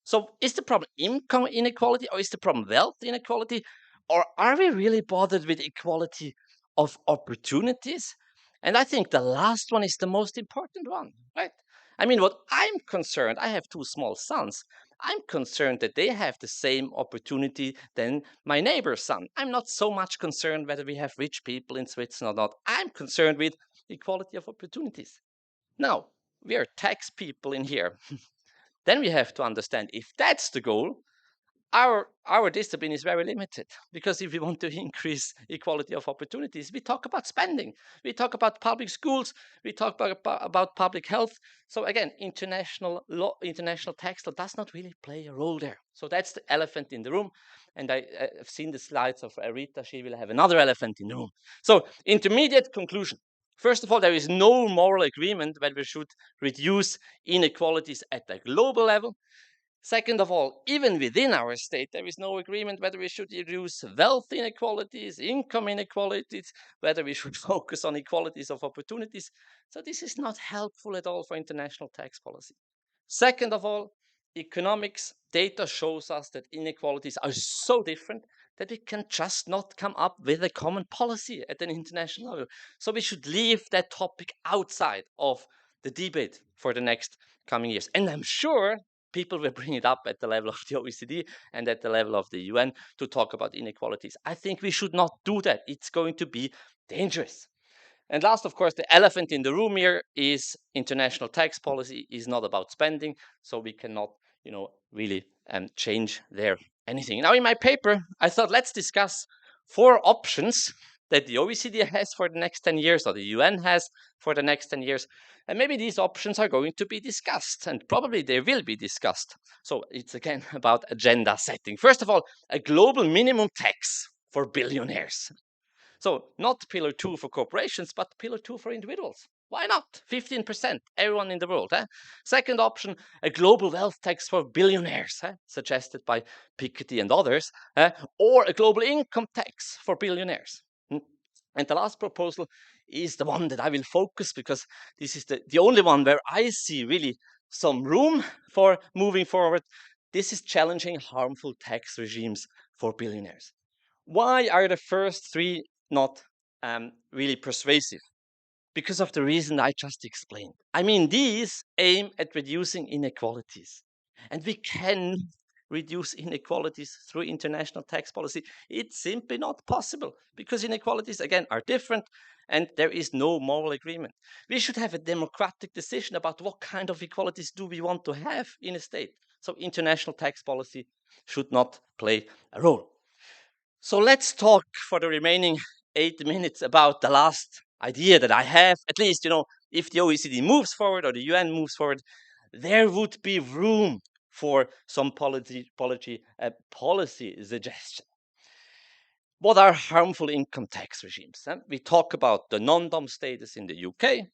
So is the problem income inequality, or is the problem wealth inequality? Or are we really bothered with equality of opportunities? And I think the last one is the most important one, right? I mean, what I'm concerned, I have two small sons. I'm concerned that they have the same opportunity than my neighbor's son. I'm not so much concerned whether we have rich people in Switzerland or not. I'm concerned with equality of opportunities. Now, we are tax people in here. Then we have to understand if that's the goal, our discipline is very limited, because if we want to increase equality of opportunities, we talk about spending, we talk about public schools, we talk about public health. So again, international law, international tax law does not really play a role there. So that's the elephant in the room. And I've seen the slides of Rita. She will have another elephant in the room. So intermediate conclusion. First of all, there is no moral agreement that we should reduce inequalities at a global level. Second of all, even within our state, there is no agreement whether we should reduce wealth inequalities, income inequalities, whether we should focus on equalities of opportunities. So this is not helpful at all for international tax policy. Second of all, economics data shows us that inequalities are so different that we can just not come up with a common policy at an international level. So we should leave that topic outside of the debate for the next coming years. And I'm sure people will bring it up at the level of the OECD and at the level of the UN to talk about inequalities. I think we should not do that. It's going to be dangerous. And last, of course, the elephant in the room here is international tax policy is not about spending, so we cannot, really change there anything. Now, in my paper, I thought let's discuss 4 options that the OECD has for the next 10 years, or the UN has for the next 10 years. And maybe these options are going to be discussed, and probably they will be discussed. So it's again about agenda setting. First of all, a global minimum tax for billionaires. So not pillar 2 for corporations, but pillar 2 for individuals. Why not? 15%, everyone in the world. Second option, a global wealth tax for billionaires, suggested by Piketty and others, or a global income tax for billionaires. And the last proposal is the one that I will focus, because this is the only one where I see really some room for moving forward. This is challenging harmful tax regimes for billionaires. Why are the first 3 not really persuasive? Because of the reason I just explained. I mean, these aim at reducing inequalities. And we can reduce inequalities through international tax policy. It's simply not possible, because inequalities, again, are different and there is no moral agreement. We should have a democratic decision about what kind of equalities do we want to have in a state. So international tax policy should not play a role. So let's talk for the remaining 8 minutes about the last idea that I have. At least, if the OECD moves forward or the UN moves forward, there would be room for some policy suggestion. What are harmful income tax regimes? We talk about the non-dom status in the UK.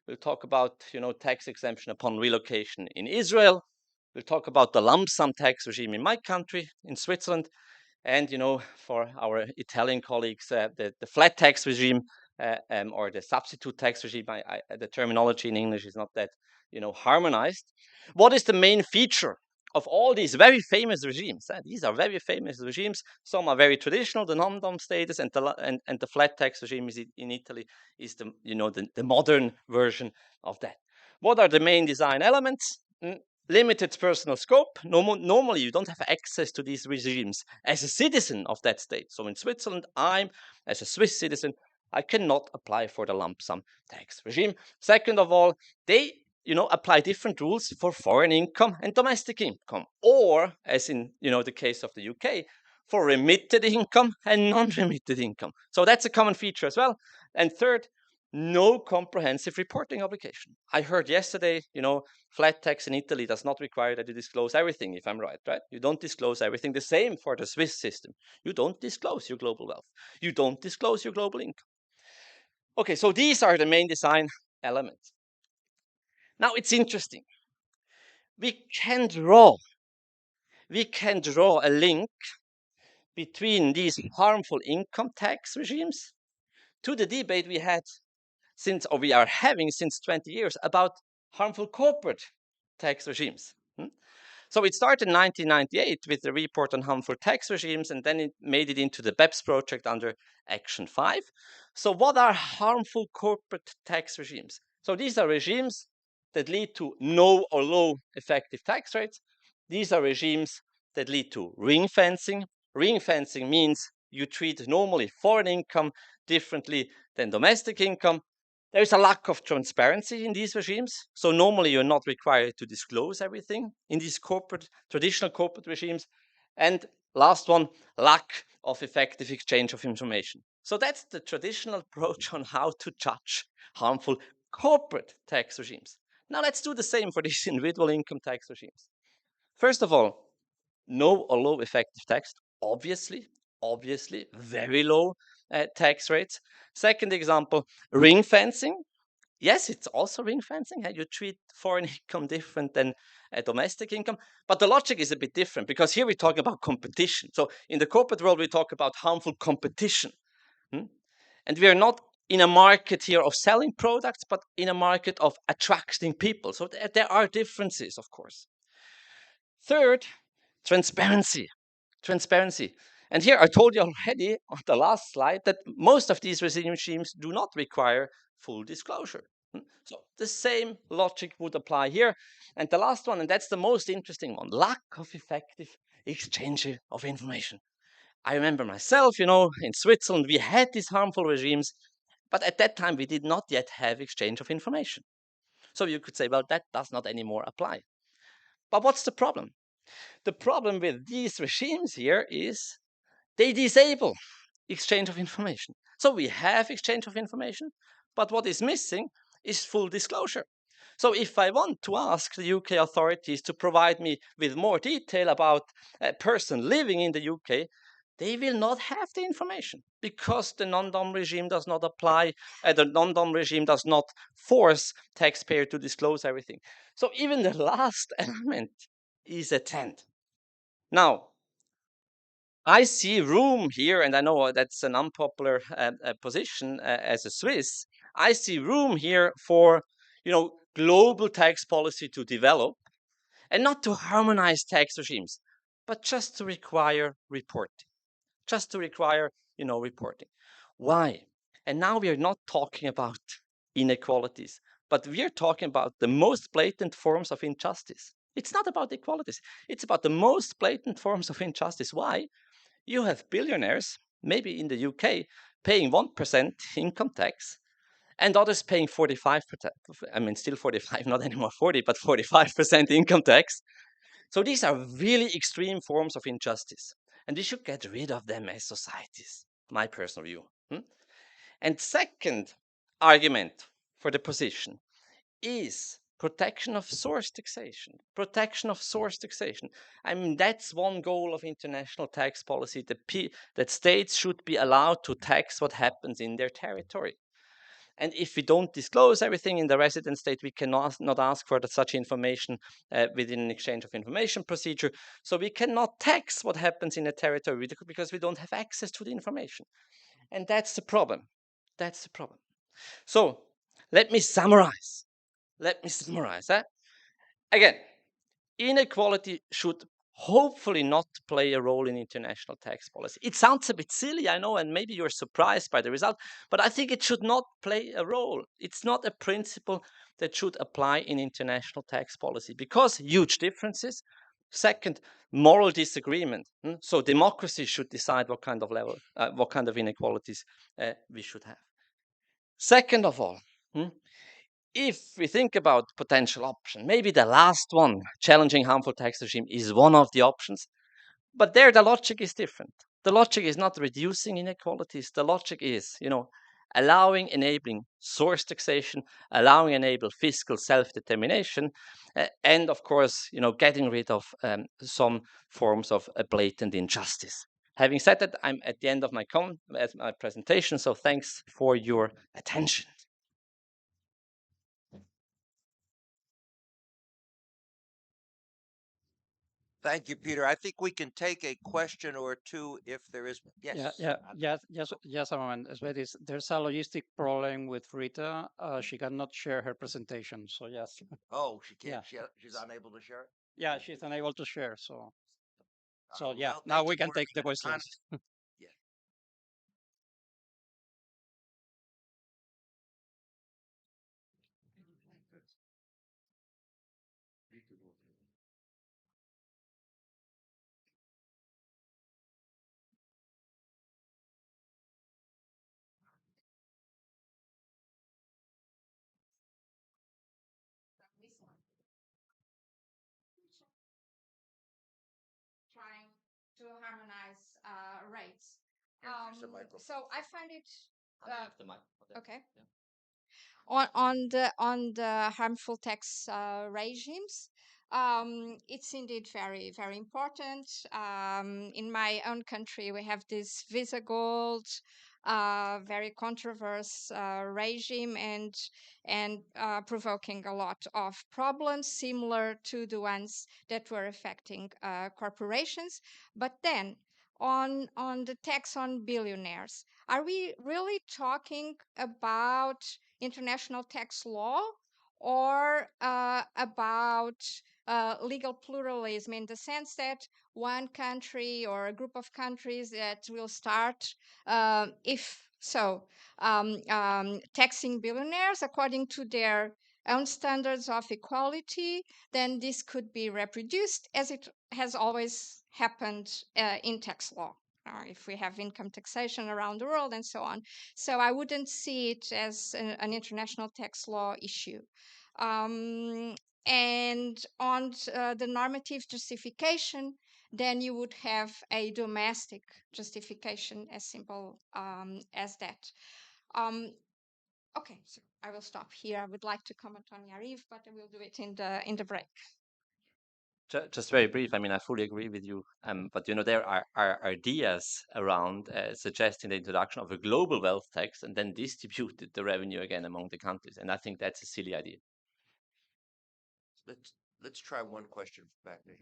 We'll talk about, tax exemption upon relocation in Israel. We'll talk about the lump sum tax regime in my country, in Switzerland. And, for our Italian colleagues, the flat tax regime or the substitute tax regime, the terminology in English is not that, harmonized. What is the main feature of all these very famous regimes? These are very famous regimes. Some are very traditional, the non-dom status, and the flat tax regime is in Italy is the modern version of that. What are the main design elements? Limited personal scope. Normally, you don't have access to these regimes as a citizen of that state. So in Switzerland, as a Swiss citizen, I cannot apply for the lump sum tax regime. Second of all, they apply different rules for foreign income and domestic income. Or, as in the case of the UK, for remitted income and non-remitted income. So that's a common feature as well. And third, no comprehensive reporting obligation. I heard yesterday, flat tax in Italy does not require that you disclose everything, if I'm right? You don't disclose everything. The same for the Swiss system. You don't disclose your global wealth. You don't disclose your global income. Okay, so these are the main design elements. Now it's interesting. We can draw a link between these harmful income tax regimes to the debate we had we are having since 20 years about harmful corporate tax regimes. So it started in 1998 with the report on harmful tax regimes, and then it made it into the BEPS project under Action 5. So what are harmful corporate tax regimes? So these are regimes that lead to no or low effective tax rates. These are regimes that lead to ring fencing. Ring fencing means you treat normally foreign income differently than domestic income. There is a lack of transparency in these regimes. So normally you're not required to disclose everything in these traditional corporate regimes. And last one, lack of effective exchange of information. So that's the traditional approach on how to judge harmful corporate tax regimes. Now let's do the same for these individual income tax regimes. First of all, no or low effective tax, obviously, very low tax rates. Second example, ring fencing. Yes, it's also ring fencing. You treat foreign income different than domestic income. But the logic is a bit different because here we're talking about competition. So in the corporate world, we talk about harmful competition. And we are not in a market here of selling products, but in a market of attracting people. So there are differences, of course. Third, transparency. And here I told you already on the last slide that most of these regimes do not require full disclosure. So the same logic would apply here. And the last one, and that's the most interesting one, lack of effective exchange of information. I remember myself, in Switzerland, we had these harmful regimes, but at that time we did not yet have exchange of information. So you could say, well, that does not anymore apply. But what's the problem? The problem with these regimes here is they disable exchange of information. So we have exchange of information, but what is missing is full disclosure. So if I want to ask the UK authorities to provide me with more detail about a person living in the UK, they will not have the information because the non-dom regime does not apply. The non-dom regime does not force taxpayer to disclose everything. So even the last element is a tent. Now, I see room here, and I know that's an unpopular position as a Swiss. I see room here for, global tax policy to develop, and not to harmonize tax regimes, but just to require reporting. Reporting. Why? And now we are not talking about inequalities, but we are talking about the most blatant forms of injustice. It's not about equalities. It's about the most blatant forms of injustice. Why? You have billionaires, maybe in the UK, paying 1% income tax, and others paying 45%. I mean, still 45, not anymore 40, but 45% income tax. So these are really extreme forms of injustice, and we should get rid of them as societies, my personal view. And second argument for the position is protection of source taxation. I mean, that's one goal of international tax policy, that states should be allowed to tax what happens in their territory. And if we don't disclose everything in the resident state, we cannot not ask for such information within an exchange of information procedure. So we cannot tax what happens in a territory because we don't have access to the information. And that's the problem. So let me summarize. Again, inequality should hopefully not play a role in international tax policy. It sounds a bit silly, I know, and maybe you're surprised by the result, but I think it should not play a role. It's not a principle that should apply in international tax policy because huge differences. Second, moral disagreement. So democracy should decide what kind of inequalities we should have. Second of all, if we think about potential option, maybe the last one, challenging harmful tax regime, is one of the options. But there, the logic is different. The logic is not reducing inequalities. The logic is, allowing, enabling source taxation, allowing, enable fiscal self-determination, and of course, getting rid of some forms of blatant injustice. Having said that, I'm at the end of my presentation, so thanks for your attention. Thank you, Peter. I think we can take a question or two if there is. Yes. Yes, a moment. There's a logistic problem with Rita. She cannot share her presentation, so yes. Oh, she can't. Yeah. She's unable to share it. Yeah, she's unable to share. So yeah, Well, now we can take the questions. Yeah. Trying to harmonize rates. Here's the microphone. So I find it okay. Yeah. On the harmful tax regimes, it's indeed very very important. In my own country, we have this Visa Gold, very controversial regime and provoking a lot of problems, similar to the ones that were affecting corporations. But then on the tax on billionaires, are we really talking about international tax law or about legal pluralism, in the sense that one country or a group of countries that will start, if so, taxing billionaires according to their own standards of equality, then this could be reproduced as it has always happened in tax law, if we have income taxation around the world and so on. So I wouldn't see it as an international tax law issue. And on the normative justification, then you would have a domestic justification, as simple as that. Okay, so I will stop here. I would like to comment on Yariv, but I will do it in the break. Just very brief. I mean, I fully agree with you. But there are ideas around suggesting the introduction of a global wealth tax and then distribute the revenue again among the countries. And I think that's a silly idea. Let's try one question back there.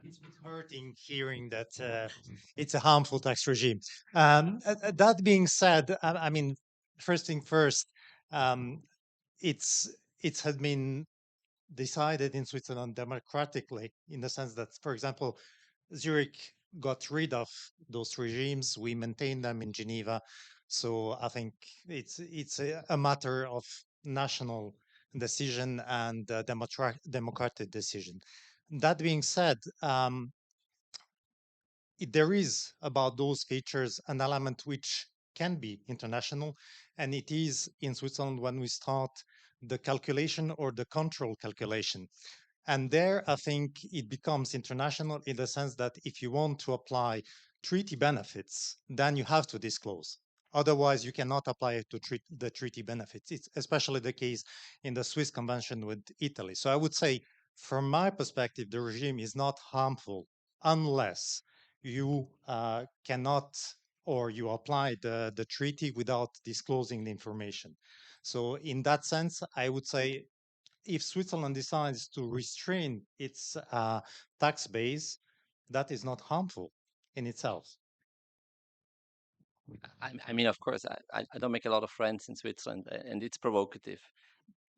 It's hurting hearing that it's a harmful tax regime. That being said, I mean, first thing first, it has been decided in Switzerland democratically, in the sense that, for example, Zurich got rid of those regimes. We maintain them in Geneva. So I think it's a matter of national decision and democratic decision. That being said, there is about those features an element which can be international, and it is in Switzerland when we start the calculation or the control calculation. And there, I think it becomes international in the sense that if you want to apply treaty benefits, then you have to disclose. Otherwise, you cannot apply it to the treaty benefits. It's especially the case in the Swiss Convention with Italy. So I would say, from my perspective, the regime is not harmful unless you cannot, or you apply the treaty without disclosing the information. So in that sense, I would say if Switzerland decides to restrain its tax base, that is not harmful in itself. I mean, of course, I don't make a lot of friends in Switzerland, and it's provocative.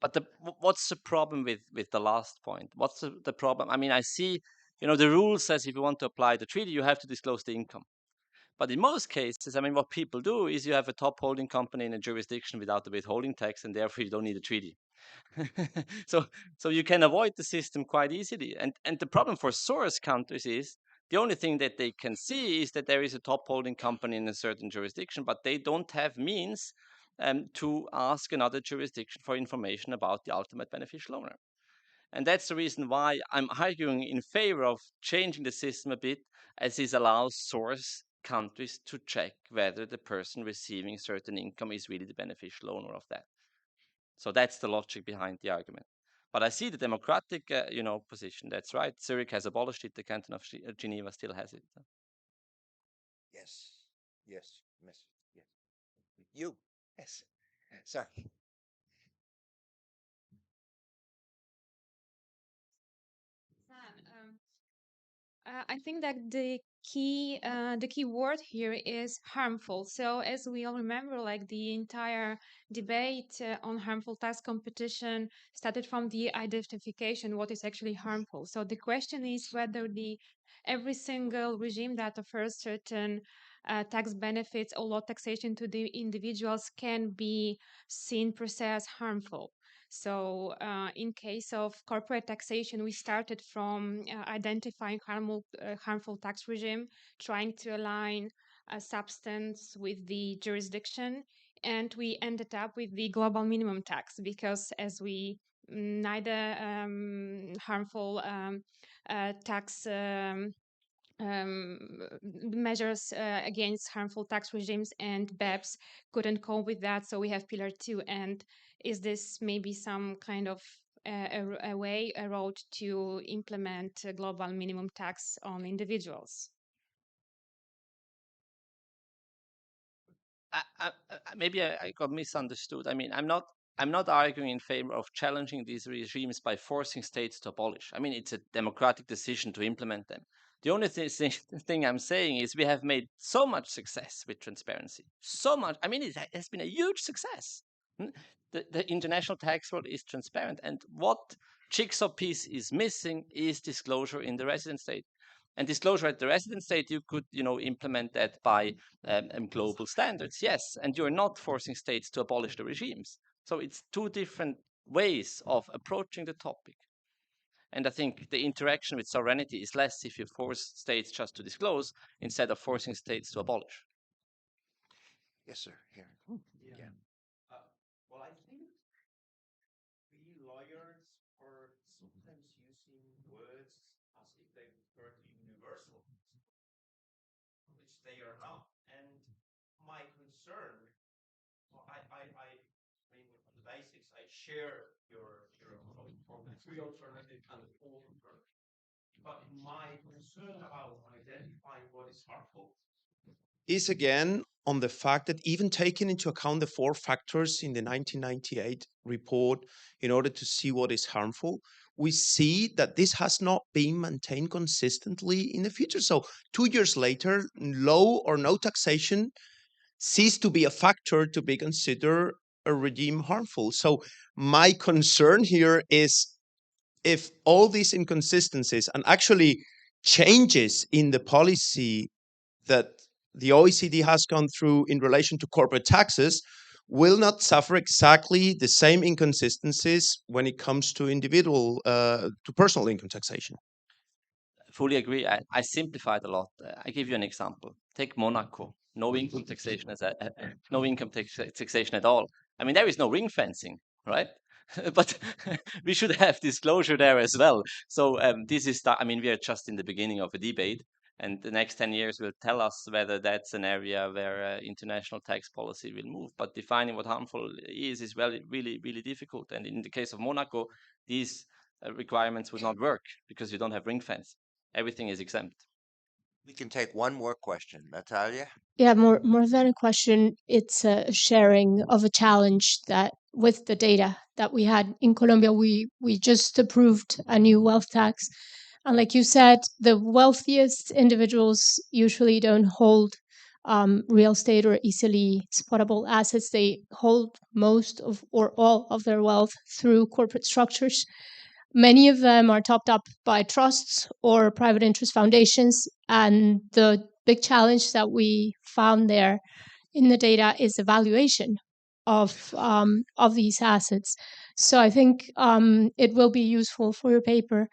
But what's the problem with the last point? What's the problem? I mean, I see, the rule says if you want to apply the treaty, you have to disclose the income. But in most cases, I mean, what people do is you have a top holding company in a jurisdiction without the withholding tax, and therefore you don't need a treaty. so you can avoid the system quite easily. And the problem for source countries is the only thing that they can see is that there is a top holding company in a certain jurisdiction, but they don't have means to ask another jurisdiction for information about the ultimate beneficial owner. And that's the reason why I'm arguing in favor of changing the system a bit, as this allows source countries to check whether the person receiving certain income is really the beneficial owner of that. So that's the logic behind the argument. But I see the democratic, position. That's right. Zurich has abolished it. The Canton of Geneva still has it. Yes. Yes. Miss. Yes. You. Yes. Sorry. I think that the key word here is harmful. So as we all remember, like the entire debate on harmful tax competition started from the identification what is actually harmful. So the question is whether every single regime that offers certain tax benefits or low taxation to the individuals can be seen per se as harmful. So in case of corporate taxation, we started from identifying harmful tax regime, trying to align a substance with the jurisdiction, and we ended up with the global minimum tax because as we neither harmful tax measures against harmful tax regimes and BEPS couldn't cope with that. So we have Pillar 2. And is this maybe some kind of a road to implement a global minimum tax on individuals? Maybe I got misunderstood. I mean, I'm not arguing in favor of challenging these regimes by forcing states to abolish. I mean, it's a democratic decision to implement them. The only thing I'm saying is we have made so much success with transparency. So much. I mean, it has been a huge success. The international tax world is transparent. And what jigsaw piece is missing is disclosure in the resident state. And disclosure at the resident state, you could, implement that by global standards, yes. And you're not forcing states to abolish the regimes. So it's two different ways of approaching the topic. And I think the interaction with sovereignty is less if you force states just to disclose instead of forcing states to abolish. Yes, sir. Here. Yeah. Well, I think we lawyers are sometimes using words as if they were universal, which they are not. And my concern, well, I mean, on the basics, I share your approach for the free alternative and the full alternative. But my concern about identifying what is harmful is again on the fact that even taking into account the 4 factors in the 1998 report in order to see what is harmful, we see that this has not been maintained consistently in the future. So 2 years later, low or no taxation ceased to be a factor to be considered a regime harmful. So my concern here is if all these inconsistencies and actually changes in the policy that the OECD has gone through in relation to corporate taxes will not suffer exactly the same inconsistencies when it comes to to personal income taxation. Fully agree. I simplified a lot. I give you an example. Take Monaco. No income taxation no income taxation at all. I mean, there is no ring fencing, right? But we should have disclosure there as well. So this is, I mean, we are just in the beginning of a debate, and the next 10 years will tell us whether that's an area where international tax policy will move. But defining what harmful is really, really difficult. And in the case of Monaco, these requirements would not work because you don't have ring fence. Everything is exempt. We can take one more question. Natalia? Yeah, more than a question, it's a sharing of a challenge that with the data that we had in Colombia, we just approved a new wealth tax. And like you said, the wealthiest individuals usually don't hold real estate or easily spottable assets. They hold most of or all of their wealth through corporate structures. Many of them are topped up by trusts or private interest foundations. And the big challenge that we found there in the data is the valuation of these assets. So I think it will be useful for your paper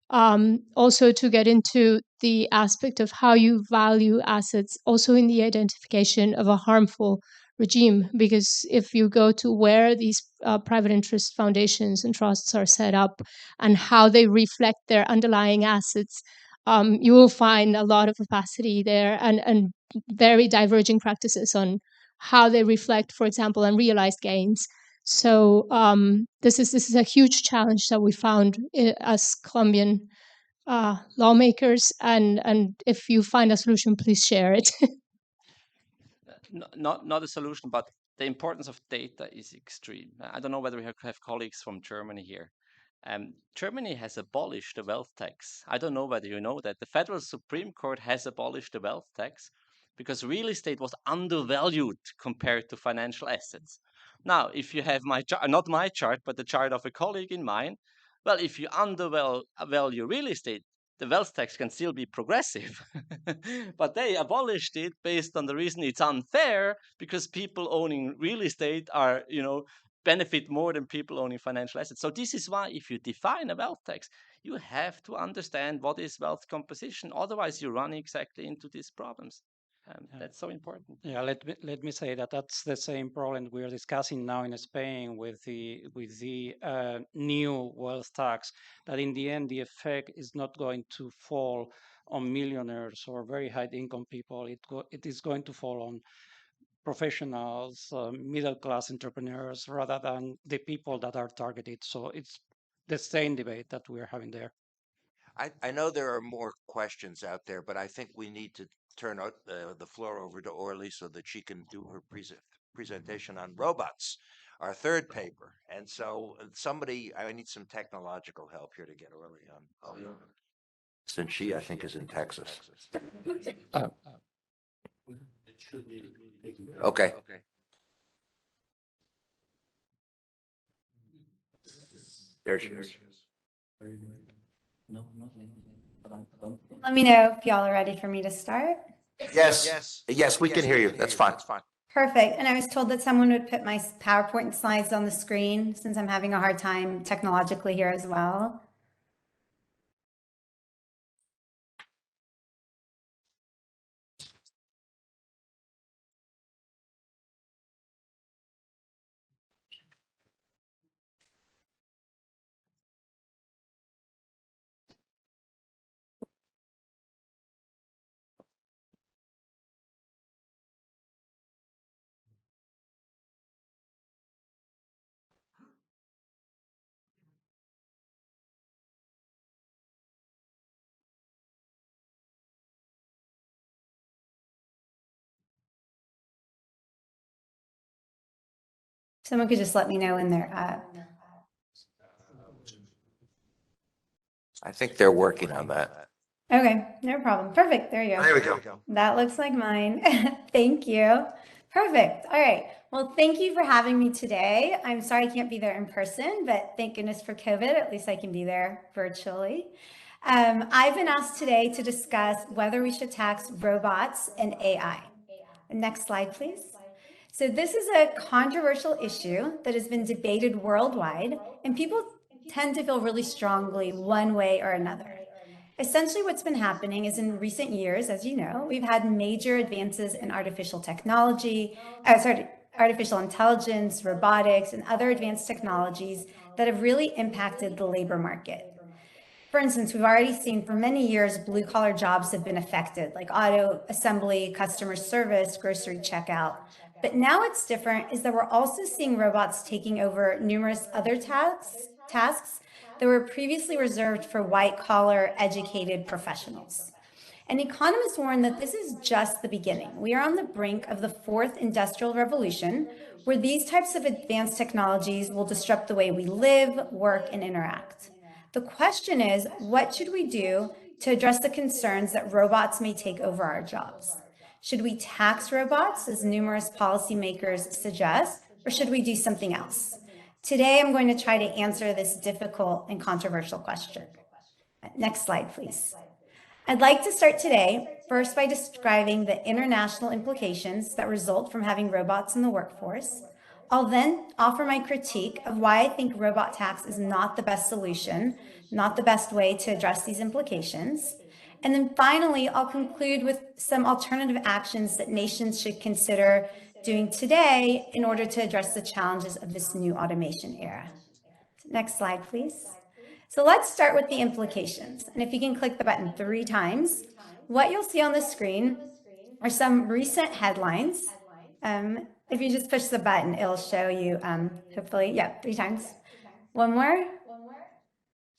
also to get into the aspect of how you value assets, also in the identification of a harmful regime, because if you go to where these private interest foundations and trusts are set up and how they reflect their underlying assets, you will find a lot of opacity there and very diverging practices on how they reflect, for example, unrealized gains. So this is a huge challenge that we found as Colombian lawmakers, and if you find a solution, please share it. Not a solution, but the importance of data is extreme. I don't know whether we have colleagues from Germany here. Germany has abolished the wealth tax. I don't know whether you know that. The Federal Supreme Court has abolished the wealth tax because real estate was undervalued compared to financial assets. Now, if you have not my chart, but the chart of a colleague in mine, well, if you undervalue real estate, the wealth tax can still be progressive. But they abolished it based on the reason it's unfair because people owning real estate are, benefit more than people owning financial assets. So this is why if you define a wealth tax, you have to understand what is wealth composition. Otherwise, you run exactly into these problems. That's so important. Yeah, let me say that's the same problem we are discussing now in Spain with the new wealth tax. That in the end, the effect is not going to fall on millionaires or very high income people. It is going to fall on professionals, middle class entrepreneurs, rather than the people that are targeted. So it's the same debate that we are having there. I know there are more questions out there, but I think we need to turn out the floor over to Orly so that she can do her presentation on robots, our third paper. And so I need some technological help here to get Orly on. Since she, I think, is in Texas. Okay. There she is. Let me know if y'all are ready for me to start. Yes, we can hear you. That's fine. Perfect. And I was told that someone would put my PowerPoint slides on the screen since I'm having a hard time technologically here as well. Someone could just let me know when they're up. I think they're working on that. Okay, no problem. Perfect. There you go. There we go. That looks like mine. Thank you. Perfect. All right. Well, thank you for having me today. I'm sorry I can't be there in person, but thank goodness for COVID. At least I can be there virtually. I've been asked today to discuss whether we should tax robots and AI. Next slide, please. So this is a controversial issue that has been debated worldwide, and people tend to feel really strongly one way or another. Essentially, what's been happening is in recent years, as you know, we've had major advances in artificial intelligence, robotics, and other advanced technologies that have really impacted the labor market. For instance, we've already seen for many years, blue-collar jobs have been affected, like auto assembly, customer service, grocery checkout. But now what's different is that we're also seeing robots taking over numerous other tasks that were previously reserved for white-collar, educated professionals. And economists warn that this is just the beginning. We are on the brink of the fourth industrial revolution, where these types of advanced technologies will disrupt the way we live, work, and interact. The question is, what should we do to address the concerns that robots may take over our jobs? Should we tax robots, as numerous policymakers suggest, or should we do something else? Today, I'm going to try to answer this difficult and controversial question. Next slide, please. I'd like to start today first by describing the international implications that result from having robots in the workforce. I'll then offer my critique of why I think robot tax is not the best solution, not the best way to address these implications. And then finally, I'll conclude with some alternative actions that nations should consider doing today in order to address the challenges of this new automation era. Next slide, please. So let's start with the implications. And if you can click the button 3 times, what you'll see on the screen are some recent headlines. If you just push the button, it'll show you, hopefully, yeah, 3 times. One more.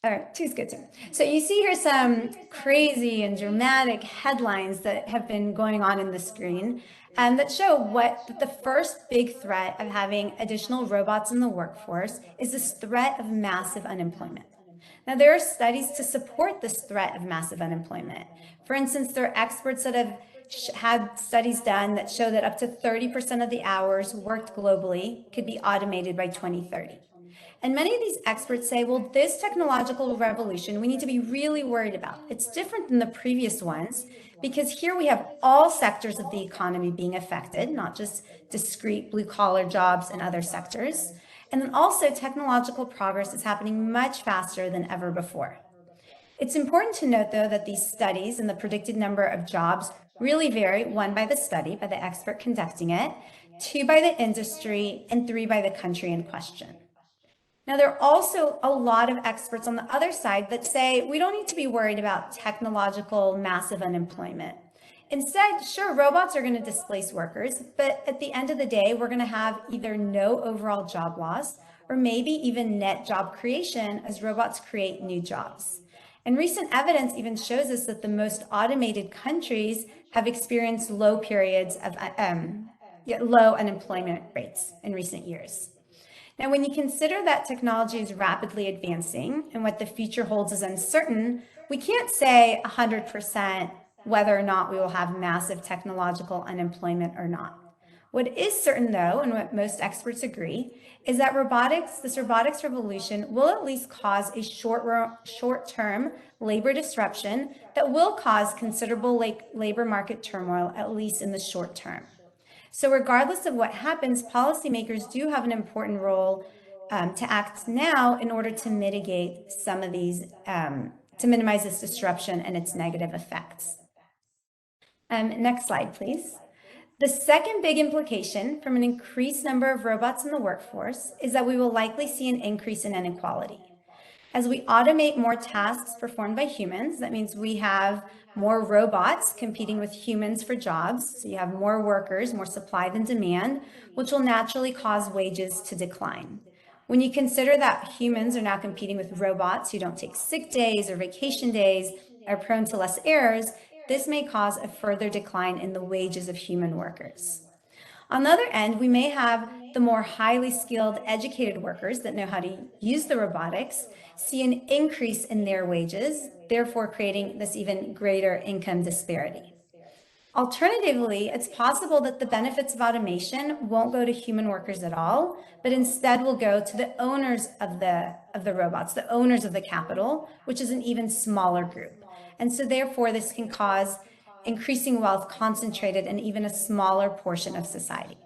All right, 2 is good too. So you see here some crazy and dramatic headlines that have been going on in the screen that show what the first big threat of having additional robots in the workforce is this threat of massive unemployment. Now, there are studies to support this threat of massive unemployment. For instance, there are experts that have had studies done that show that up to 30% of the hours worked globally could be automated by 2030. And many of these experts say, well, this technological revolution we need to be really worried about. It's different than the previous ones because here we have all sectors of the economy being affected, not just discrete blue-collar jobs and other sectors. And then also technological progress is happening much faster than ever before. It's important to note, though, that these studies and the predicted number of jobs really vary, 1 by the study, by the expert conducting it, 2 by the industry, and 3 by the country in question. Now, there are also a lot of experts on the other side that say we don't need to be worried about technological massive unemployment. Instead, sure, robots are going to displace workers, but at the end of the day, we're going to have either no overall job loss or maybe even net job creation as robots create new jobs. And recent evidence even shows us that the most automated countries have experienced low periods of low unemployment rates in recent years. Now, when you consider that technology is rapidly advancing and what the future holds is uncertain, we can't say 100% whether or not we will have massive technological unemployment or not. What is certain, though, and what most experts agree, is that this robotics revolution will at least cause a short-term labor disruption that will cause considerable labor market turmoil, at least in the short term. So regardless of what happens, policymakers do have an important role to act now in order to mitigate some of these, to minimize this disruption and its negative effects. Next slide, please. The second big implication from an increased number of robots in the workforce is that we will likely see an increase in inequality. As we automate more tasks performed by humans, that means we have more robots competing with humans for jobs. So you have more workers, more supply than demand, which will naturally cause wages to decline. When you consider that humans are now competing with robots who don't take sick days or vacation days, are prone to less errors, this may cause a further decline in the wages of human workers. On the other end, we may have the more highly skilled, educated workers that know how to use the robotics see an increase in their wages, therefore creating this even greater income disparity. Alternatively, it's possible that the benefits of automation won't go to human workers at all, but instead will go to the owners of the robots, the owners of the capital, which is an even smaller group. And so therefore, this can cause increasing wealth concentrated in even a smaller portion of society.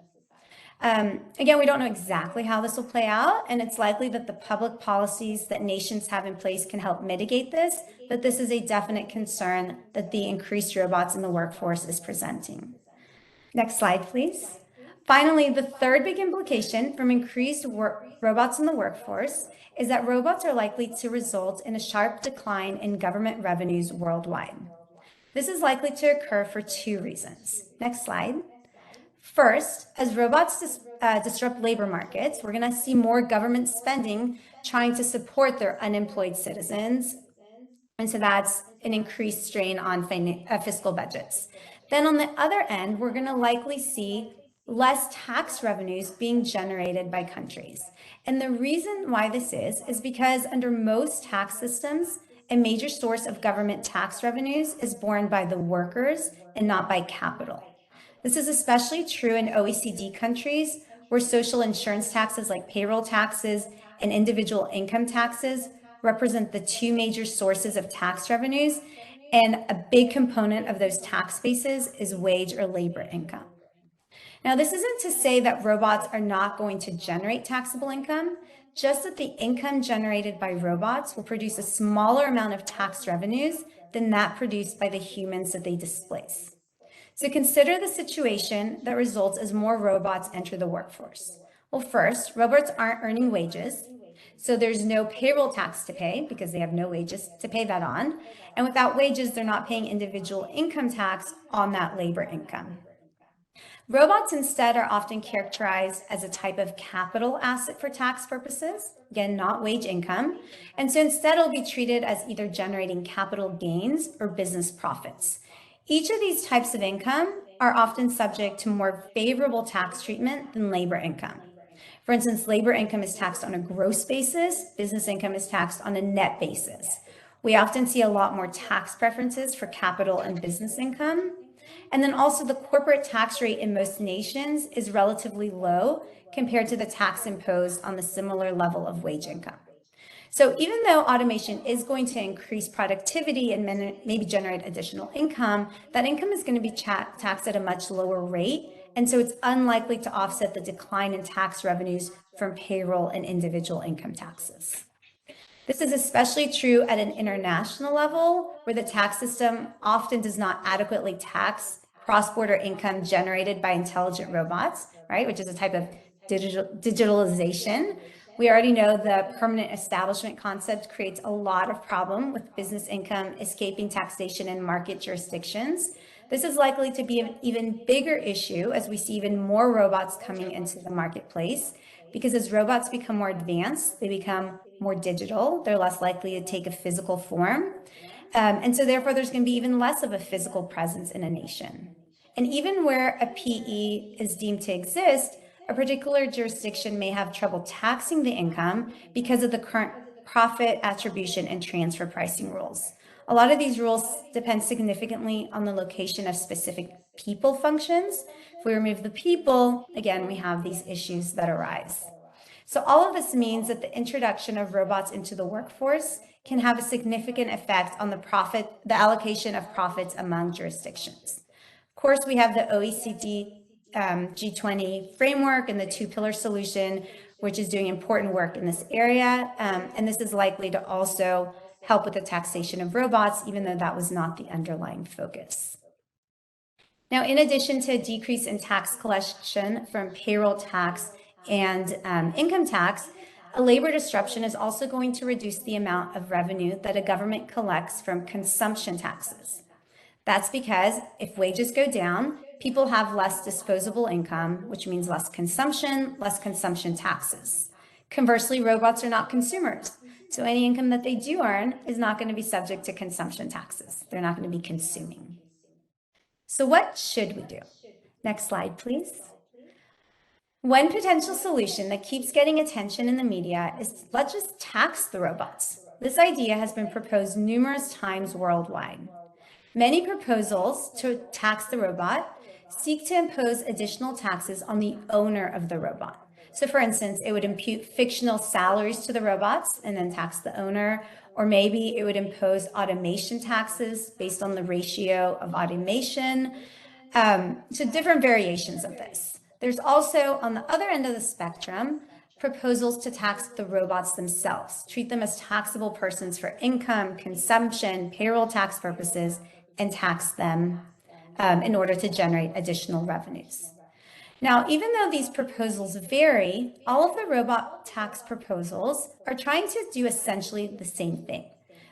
Again, we don't know exactly how this will play out, and it's likely that the public policies that nations have in place can help mitigate this, but this is a definite concern that the increased robots in the workforce is presenting. Next slide, please. Finally, the third big implication from increased robots in the workforce is that robots are likely to result in a sharp decline in government revenues worldwide. This is likely to occur for 2 reasons. Next slide. First, as robots disrupt labor markets, we're going to see more government spending trying to support their unemployed citizens. And so that's an increased strain on fiscal budgets. Then on the other end, we're going to likely see less tax revenues being generated by countries. And the reason why this is because under most tax systems, a major source of government tax revenues is borne by the workers and not by capital. This is especially true in OECD countries where social insurance taxes like payroll taxes and individual income taxes represent the 2 major sources of tax revenues, and a big component of those tax bases is wage or labor income. Now, this isn't to say that robots are not going to generate taxable income, just that the income generated by robots will produce a smaller amount of tax revenues than that produced by the humans that they displace. So consider the situation that results as more robots enter the workforce. Well, first, robots aren't earning wages, so there's no payroll tax to pay because they have no wages to pay that on. And without wages, they're not paying individual income tax on that labor income. Robots instead are often characterized as a type of capital asset for tax purposes, again, not wage income. And so instead it'll be treated as either generating capital gains or business profits. Each of these types of income are often subject to more favorable tax treatment than labor income. For instance, labor income is taxed on a gross basis, business income is taxed on a net basis. We often see a lot more tax preferences for capital and business income. And then also the corporate tax rate in most nations is relatively low compared to the tax imposed on the similar level of wage income. So even though automation is going to increase productivity and maybe generate additional income, that income is going to be taxed at a much lower rate. And so it's unlikely to offset the decline in tax revenues from payroll and individual income taxes. This is especially true at an international level, where the tax system often does not adequately tax cross-border income generated by intelligent robots, right, which is a type of digitalization. We already know the permanent establishment concept creates a lot of problem with business income escaping taxation in market jurisdictions. This is likely to be an even bigger issue as we see even more robots coming into the marketplace, because as robots become more advanced, they become more digital, they're less likely to take a physical form. And so therefore there's going to be even less of a physical presence in a nation. And even where a PE is deemed to exist, a particular jurisdiction may have trouble taxing the income because of the current profit attribution and transfer pricing rules. A lot of these rules depend significantly on the location of specific people functions. If we remove the people, again, we have these issues that arise. So all of this means that the introduction of robots into the workforce can have a significant effect on the allocation of profits among jurisdictions. Of course, we have the OECD G20 framework and the two-pillar solution, which is doing important work in this area. And this is likely to also help with the taxation of robots, even though that was not the underlying focus. Now, in addition to a decrease in tax collection from payroll tax and income tax, a labor disruption is also going to reduce the amount of revenue that a government collects from consumption taxes. That's because if wages go down, people have less disposable income, which means less consumption taxes. Conversely, robots are not consumers. So any income that they do earn is not going to be subject to consumption taxes. They're not going to be consuming. So what should we do? Next slide, please. One potential solution that keeps getting attention in the media is let's just tax the robots. This idea has been proposed numerous times worldwide. Many proposals to tax the robot seek to impose additional taxes on the owner of the robot. So for instance, it would impute fictional salaries to the robots and then tax the owner, or maybe it would impose automation taxes based on the ratio of automation. So different variations of this. There's also, on the other end of the spectrum, proposals to tax the robots themselves, treat them as taxable persons for income, consumption, payroll tax purposes, and tax them in order to generate additional revenues. Now, even though these proposals vary, all of the robot tax proposals are trying to do essentially the same thing.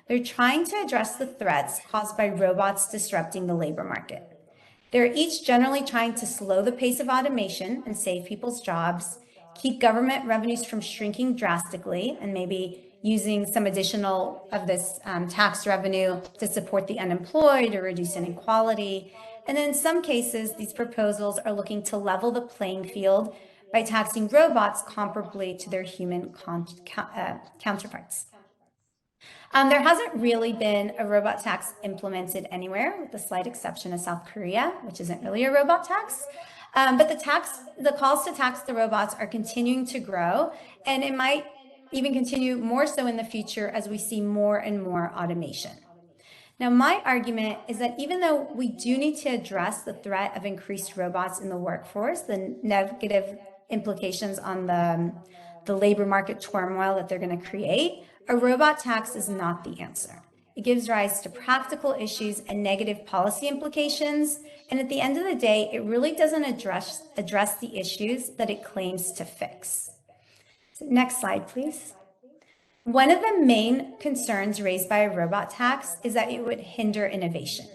They're trying to address the threats caused by robots disrupting the labor market. They're each generally trying to slow the pace of automation and save people's jobs, keep government revenues from shrinking drastically, and maybe using some additional of this tax revenue to support the unemployed or reduce inequality. And in some cases, these proposals are looking to level the playing field by taxing robots comparably to their human counterparts. There hasn't really been a robot tax implemented anywhere, with the slight exception of South Korea, which isn't really a robot tax. But the calls to tax the robots are continuing to grow, and it might even continue more so in the future as we see more and more automation. Now, my argument is that even though we do need to address the threat of increased robots in the workforce, the negative implications on the labor market turmoil that they're going to create, a robot tax is not the answer. It gives rise to practical issues and negative policy implications. And at the end of the day, it really doesn't address the issues that it claims to fix. So next slide, please. One of the main concerns raised by a robot tax is that it would hinder innovation.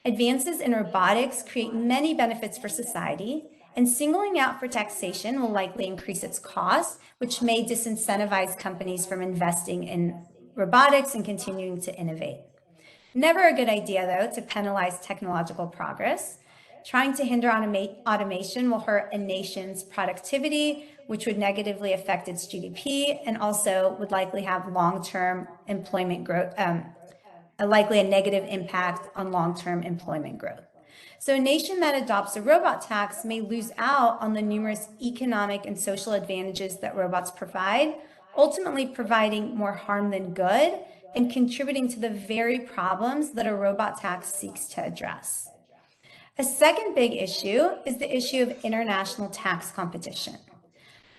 Advances in robotics create many benefits for society, and singling out for taxation will likely increase its costs, which may disincentivize companies from investing in robotics and continuing to innovate. Never a good idea, though, to penalize technological progress. Trying to hinder automation will hurt a nation's productivity, which would negatively affect its GDP and also would likely have long-term employment growth, likely a negative impact on long-term employment growth. So a nation that adopts a robot tax may lose out on the numerous economic and social advantages that robots provide, ultimately providing more harm than good and contributing to the very problems that a robot tax seeks to address. A second big issue is the issue of international tax competition.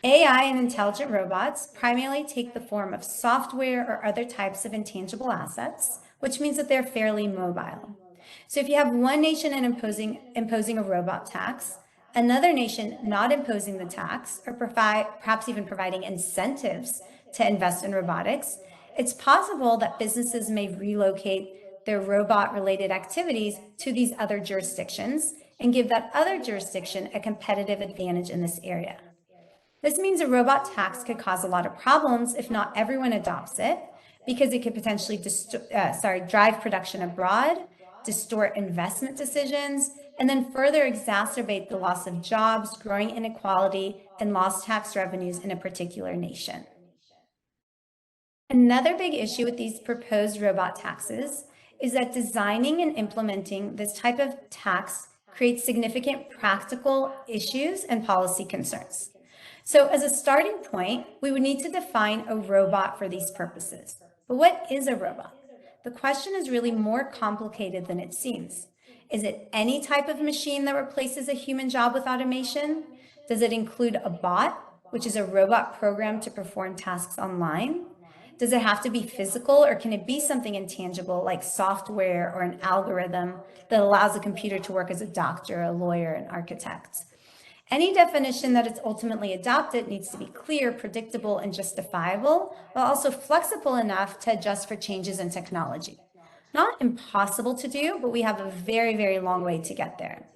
AI and intelligent robots primarily take the form of software or other types of intangible assets, which means that they're fairly mobile. So if you have one nation imposing a robot tax, another nation not imposing the tax, or perhaps even providing incentives to invest in robotics, it's possible that businesses may relocate their robot-related activities to these other jurisdictions and give that other jurisdiction a competitive advantage in this area. This means a robot tax could cause a lot of problems if not everyone adopts it, because it could potentially drive production abroad, distort investment decisions, and then further exacerbate the loss of jobs, growing inequality, and lost tax revenues in a particular nation. Another big issue with these proposed robot taxes is that designing and implementing this type of tax creates significant practical issues and policy concerns. So as a starting point, we would need to define a robot for these purposes. But what is a robot? The question is really more complicated than it seems. Is it any type of machine that replaces a human job with automation? Does it include a bot, which is a robot programmed to perform tasks online? Does it have to be physical, or can it be something intangible like software or an algorithm that allows a computer to work as a doctor, a lawyer, an architect? Any definition that is ultimately adopted needs to be clear, predictable, and justifiable, while also flexible enough to adjust for changes in technology. Not impossible to do, but we have a very, very long way to get there.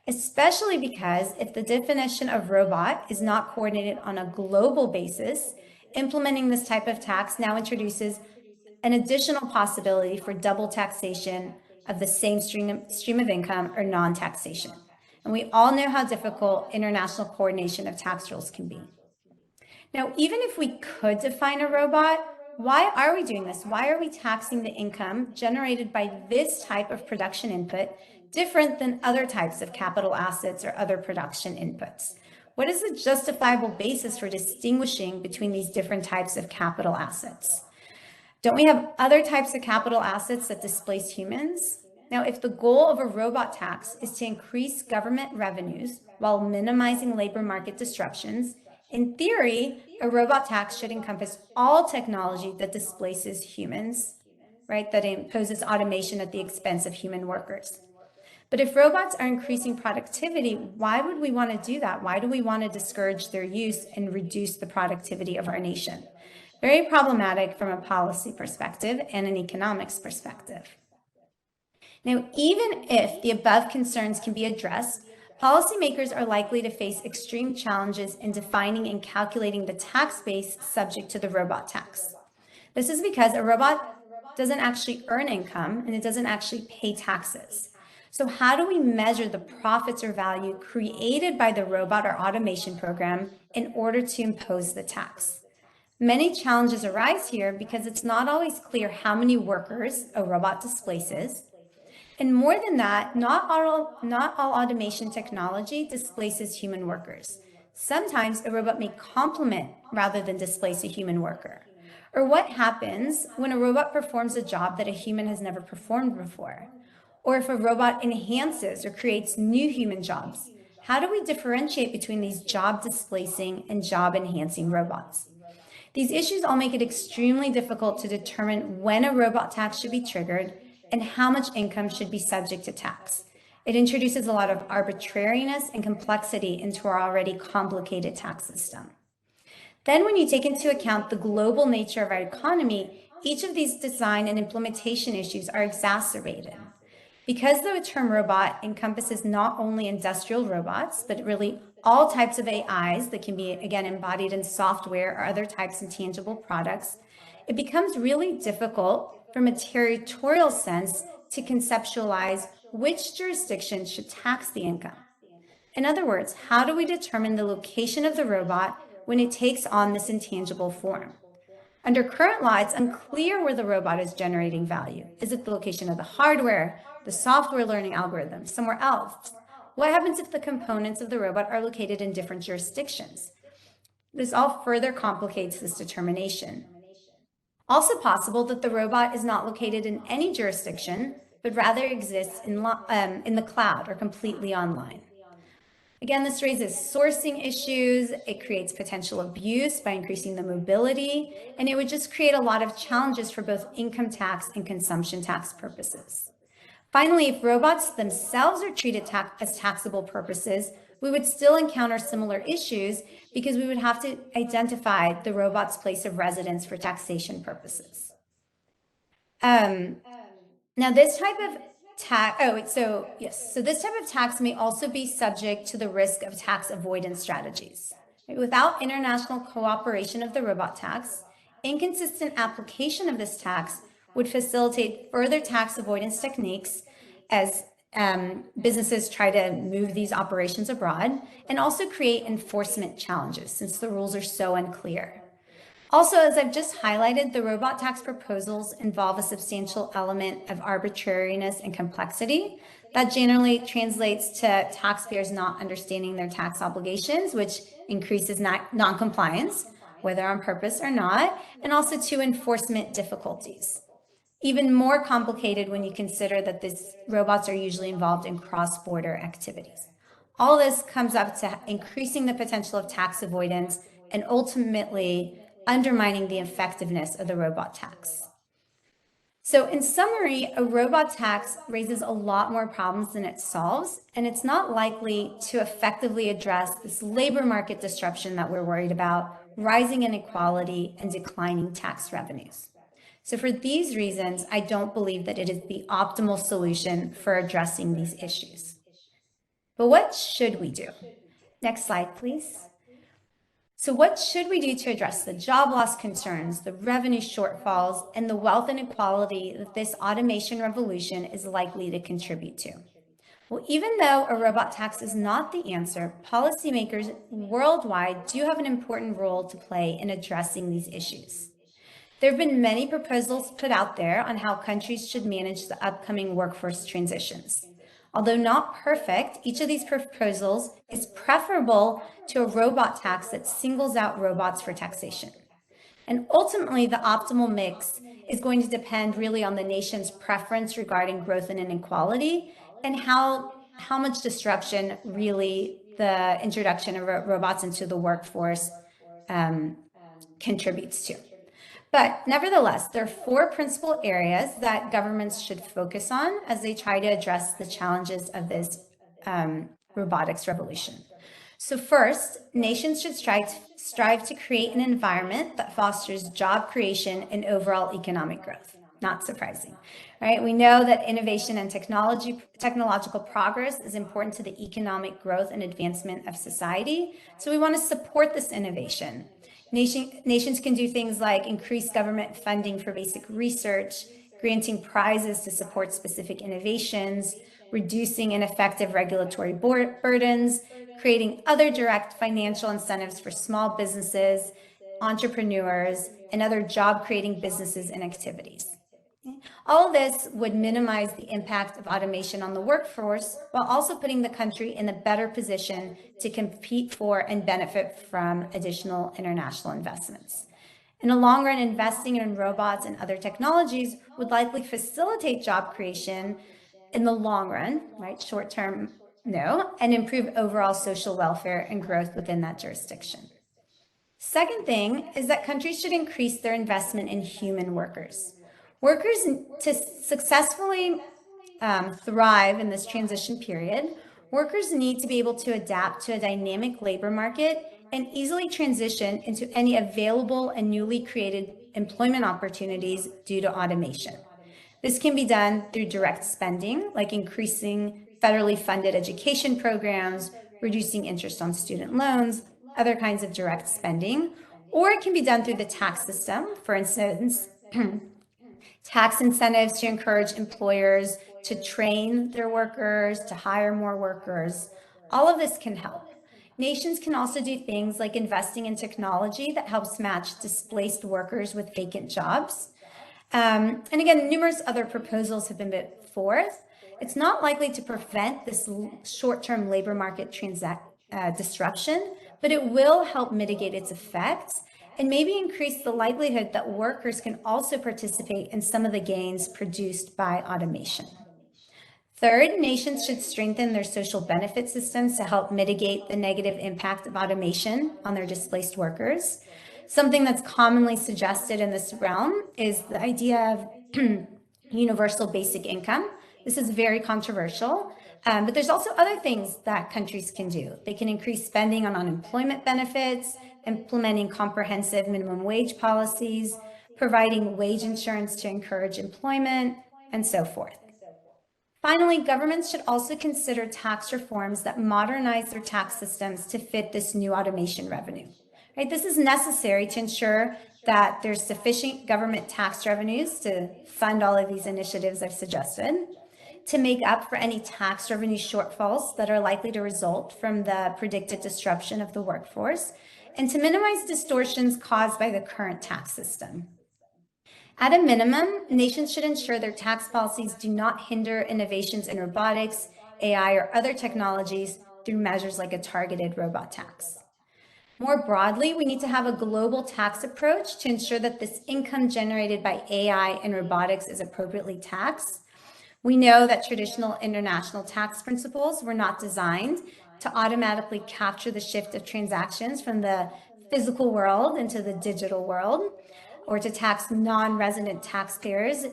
Especially because if the definition of robot is not coordinated on a global basis, implementing this type of tax now introduces an additional possibility for double taxation of the same stream of income or non-taxation. And we all know how difficult international coordination of tax rules can be. Now, even if we could define a robot, why are we doing this? Why are we taxing the income generated by this type of production input different than other types of capital assets or other production inputs? What is the justifiable basis for distinguishing between these different types of capital assets? Don't we have other types of capital assets that displace humans? Now, if the goal of a robot tax is to increase government revenues while minimizing labor market disruptions, in theory, a robot tax should encompass all technology that displaces humans, right? That imposes automation at the expense of human workers. But if robots are increasing productivity, why would we want to do that? Why do we want to discourage their use and reduce the productivity of our nation? Very problematic from a policy perspective and an economics perspective. Now, even if the above concerns can be addressed, policymakers are likely to face extreme challenges in defining and calculating the tax base subject to the robot tax. This is because a robot doesn't actually earn income and it doesn't actually pay taxes. So how do we measure the profits or value created by the robot or automation program in order to impose the tax? Many challenges arise here because it's not always clear how many workers a robot displaces. And more than that, not all automation technology displaces human workers. Sometimes a robot may complement rather than displace a human worker. Or what happens when a robot performs a job that a human has never performed before? Or if a robot enhances or creates new human jobs, how do we differentiate between these job displacing and job enhancing robots? These issues all make it extremely difficult to determine when a robot tax should be triggered and how much income should be subject to tax. It introduces a lot of arbitrariness and complexity into our already complicated tax system. Then when you take into account the global nature of our economy, each of these design and implementation issues are exacerbated. Because the term robot encompasses not only industrial robots, but really all types of AIs that can be, again, embodied in software or other types of tangible products, it becomes really difficult from a territorial sense to conceptualize which jurisdiction should tax the income. In other words, how do we determine the location of the robot when it takes on this intangible form? Under current law, it's unclear where the robot is generating value. Is it the location of the hardware, the software learning algorithm, somewhere else? What happens if the components of the robot are located in different jurisdictions? This all further complicates this determination. Also possible that the robot is not located in any jurisdiction, but rather exists in the cloud or completely online. Again, this raises sourcing issues, it creates potential abuse by increasing the mobility, and it would just create a lot of challenges for both income tax and consumption tax purposes. Finally, if robots themselves are treated as taxable purposes, we would still encounter similar issues because we would have to identify the robot's place of residence for taxation purposes. Now, this type of this type of tax may also be subject to the risk of tax avoidance strategies. Without international cooperation of the robot tax, inconsistent application of this tax would facilitate further tax avoidance techniques as businesses try to move these operations abroad, and also create enforcement challenges since the rules are so unclear. Also, as I've just highlighted, the robot tax proposals involve a substantial element of arbitrariness and complexity that generally translates to taxpayers not understanding their tax obligations, which increases non-compliance, whether on purpose or not, and also to enforcement difficulties. Even more complicated when you consider that these robots are usually involved in cross-border activities. All this comes up to increasing the potential of tax avoidance and ultimately undermining the effectiveness of the robot tax. So in summary, a robot tax raises a lot more problems than it solves, and it's not likely to effectively address this labor market disruption that we're worried about, rising inequality and declining tax revenues. So for these reasons, I don't believe that it is the optimal solution for addressing these issues. But what should we do? Next slide, please. So what should we do to address the job loss concerns, the revenue shortfalls, and the wealth inequality that this automation revolution is likely to contribute to? Well, even though a robot tax is not the answer, policymakers worldwide do have an important role to play in addressing these issues. There have been many proposals put out there on how countries should manage the upcoming workforce transitions. Although not perfect, each of these proposals is preferable to a robot tax that singles out robots for taxation. And ultimately, the optimal mix is going to depend really on the nation's preference regarding growth and inequality and how much disruption really the introduction of robots into the workforce contributes to. But nevertheless, there are 4 principal areas that governments should focus on as they try to address the challenges of this robotics revolution. So first, nations should strive to create an environment that fosters job creation and overall economic growth. Not surprising, right? We know that innovation and technological progress is important to the economic growth and advancement of society. So we want to support this innovation. Nations can do things like increase government funding for basic research, granting prizes to support specific innovations, reducing ineffective regulatory burdens, creating other direct financial incentives for small businesses, entrepreneurs, and other job-creating businesses and activities. All of this would minimize the impact of automation on the workforce while also putting the country in a better position to compete for and benefit from additional international investments. In the long run, investing in robots and other technologies would likely facilitate job creation in the long run, right? Short term, no, and improve overall social welfare and growth within that jurisdiction. Second thing is that countries should increase their investment in human workers. Workers, to successfully thrive in this transition period, workers need to be able to adapt to a dynamic labor market and easily transition into any available and newly created employment opportunities due to automation. This can be done through direct spending, like increasing federally funded education programs, reducing interest on student loans, other kinds of direct spending, or it can be done through the tax system. For instance, tax incentives to encourage employers to train their workers, to hire more workers. All of this can help. Nations can also do things like investing in technology that helps match displaced workers with vacant jobs. And again, numerous other proposals have been put forth. It's not likely to prevent this short-term labor market disruption, but it will help mitigate its effects and maybe increase the likelihood that workers can also participate in some of the gains produced by automation. Third, nations should strengthen their social benefit systems to help mitigate the negative impact of automation on their displaced workers. Something that's commonly suggested in this realm is the idea of universal basic income. This is very controversial, but there's also other things that countries can do. They can increase spending on unemployment benefits, implementing comprehensive minimum wage policies, providing wage insurance to encourage employment, and so forth. Finally, governments should also consider tax reforms that modernize their tax systems to fit this new automation revenue. Right? This is necessary to ensure that there's sufficient government tax revenues to fund all of these initiatives I've suggested, to make up for any tax revenue shortfalls that are likely to result from the predicted disruption of the workforce, and to minimize distortions caused by the current tax system. At a minimum, nations should ensure their tax policies do not hinder innovations in robotics, AI, or other technologies through measures like a targeted robot tax. More broadly, we need to have a global tax approach to ensure that this income generated by AI and robotics is appropriately taxed. We know that traditional international tax principles were not designed to automatically capture the shift of transactions from the physical world into the digital world, or to tax non-resident taxpayers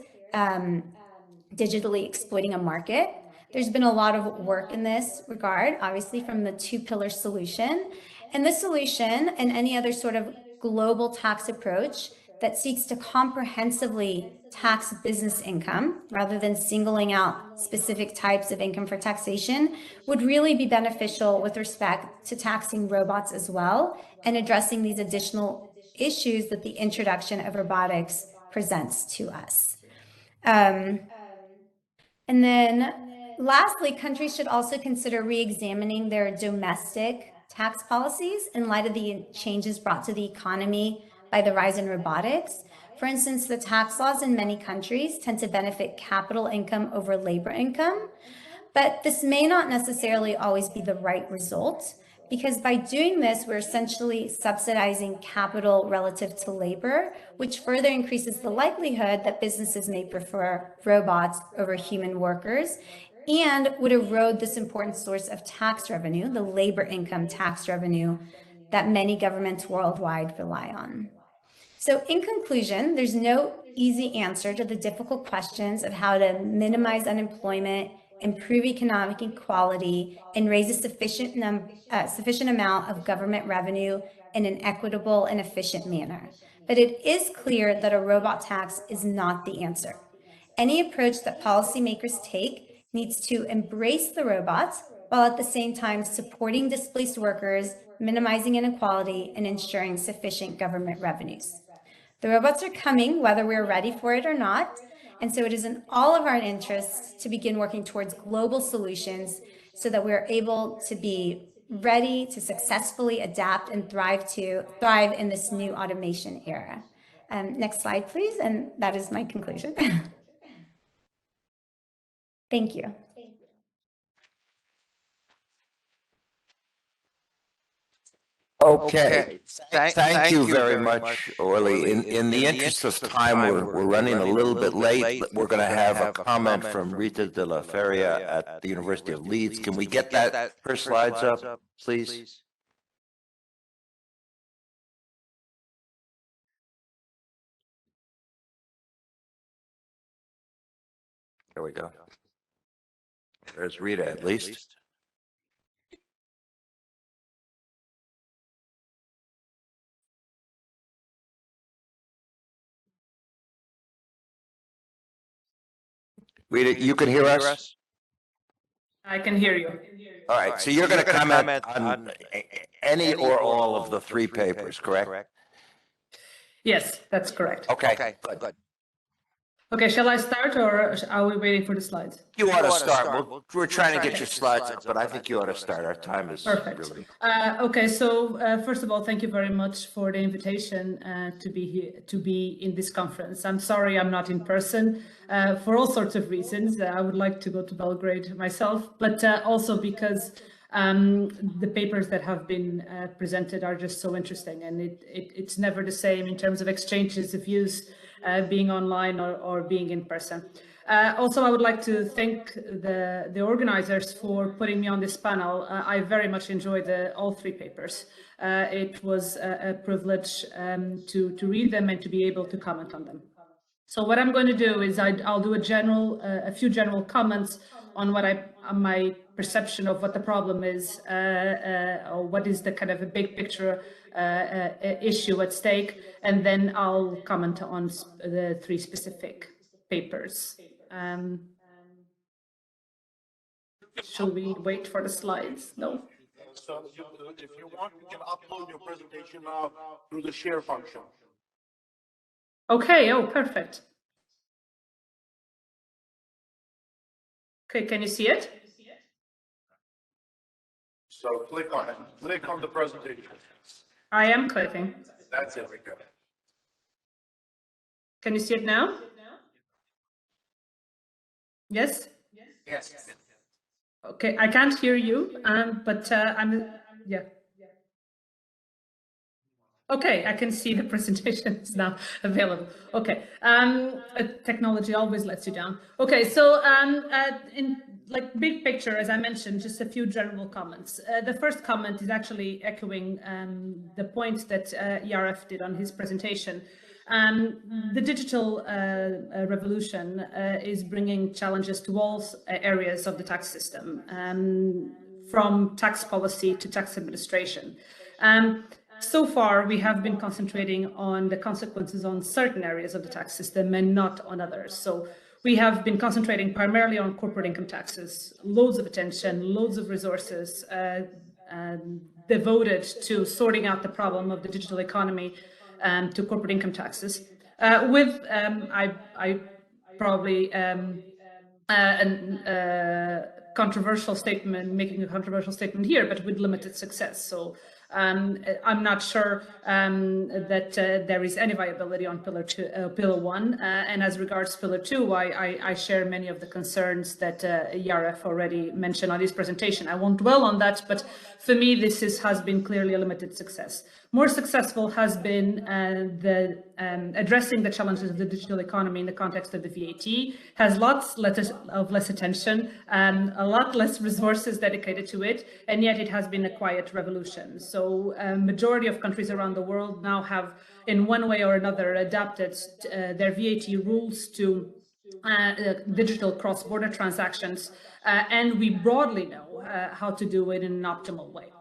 digitally exploiting a market. There's been a lot of work in this regard, obviously from the two-pillar solution. And this solution and any other sort of global tax approach that seeks to comprehensively tax business income rather than singling out specific types of income for taxation would really be beneficial with respect to taxing robots as well and addressing these additional issues that the introduction of robotics presents to us. And then lastly, countries should also consider re-examining their domestic tax policies in light of the changes brought to the economy by the rise in robotics. For instance, the tax laws in many countries tend to benefit capital income over labor income, but this may not necessarily always be the right result, because by doing this, we're essentially subsidizing capital relative to labor, which further increases the likelihood that businesses may prefer robots over human workers and would erode this important source of tax revenue, the labor income tax revenue that many governments worldwide rely on. So in conclusion, there's no easy answer to the difficult questions of how to minimize unemployment, improve economic equality, and raise a sufficient amount of government revenue in an equitable and efficient manner. But it is clear that a robot tax is not the answer. Any approach that policymakers take needs to embrace the robots while at the same time supporting displaced workers, minimizing inequality, and ensuring sufficient government revenues. The robots are coming, whether we're ready for it or not. And so it is in all of our interests to begin working towards global solutions so that we're able to be ready to successfully adapt and thrive in this new automation era. Next slide, please. And that is my conclusion. Thank you. Okay. Thank you very much, Orly. In the interest of time, we're running a little bit late. We're going to have a comment from Rita de la Feria at the University of Leeds. Can we get her slides up, please? There we go. There's Rita, at least. Rita, you can hear us? I can hear you. All right, so you're going to comment on any or all of the three papers, correct? Yes, that's correct. Okay, good. Okay, shall I start or are we waiting for the slides? You ought to start. We're trying to get your slides up, but I think you ought to start. Our time is Perfect. really... Okay, so first of all, thank you very much for the invitation to be here, to be in this conference. I'm sorry I'm not in person for all sorts of reasons. I would like to go to Belgrade myself, but also because the papers that have been presented are just so interesting, and it's never the same in terms of exchanges of views being online or being in person. Also, I would like to thank the organizers for putting me on this panel. I very much enjoyed all three papers. It was a privilege to read them and to be able to comment on them. So what I'm going to do is I'll do a few general comments on my perception of what the problem is, or what is the kind of a big picture issue at stake, and then I'll comment on the three specific papers. Shall we wait for the slides? No. So if you want, you can upload your presentation now through the share function. Okay, oh, perfect. Okay, can you see it? So click on it. Click on the presentation. I am clicking. That's it. Can you see it now? Yes? Yes. Okay, I can't hear you, but yeah. Okay, I can see the presentation is now available. Okay, technology always lets you down. Okay, so in like big picture, as I mentioned, just a few general comments. The first comment is actually echoing the point that Yariv did on his presentation. The digital revolution is bringing challenges to all areas of the tax system, from tax policy to tax administration. So far, we have been concentrating on the consequences on certain areas of the tax system and not on others. So we have been concentrating primarily on corporate income taxes, loads of attention, loads of resources devoted to sorting out the problem of the digital economy to corporate income taxes, with I probably controversial statement, making a controversial statement here, but with limited success. So I'm not sure that there is any viability on Pillar 1. And as regards Pillar 2, I share many of the concerns that Yariv already mentioned on his presentation. I won't dwell on that, but for me, this has been clearly a limited success. More successful has been addressing the challenges of the digital economy in the context of the VAT, has lots of less attention, a lot less resources dedicated to it, and yet it has been a quiet revolution. So a majority of countries around the world now have, in one way or another, adapted their VAT rules to digital cross-border transactions, and we broadly know how to do it in an optimal way.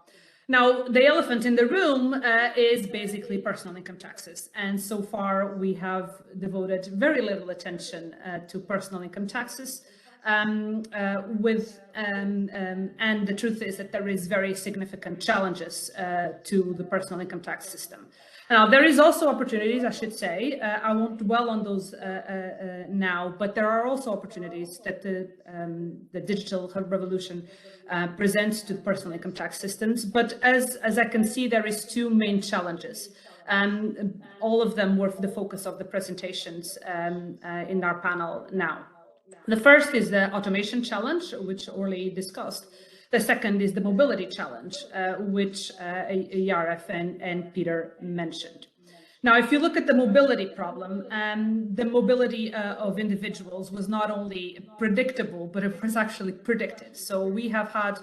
Now, the elephant in the room is basically personal income taxes. And so far, we have devoted very little attention to personal income taxes. And the truth is that there is very significant challenges to the personal income tax system. Now, there is also opportunities, I should say. I won't dwell on those now, but there are also opportunities that the digital revolution presents to personal income tax systems. But as I can see, there is two main challenges. All of them were the focus of the presentations in our panel now. The first is the automation challenge, which Orly discussed. The second is the mobility challenge, which Yariv and Peter mentioned. Now, if you look at the mobility problem, the mobility of individuals was not only predictable, but it was actually predicted. So we have had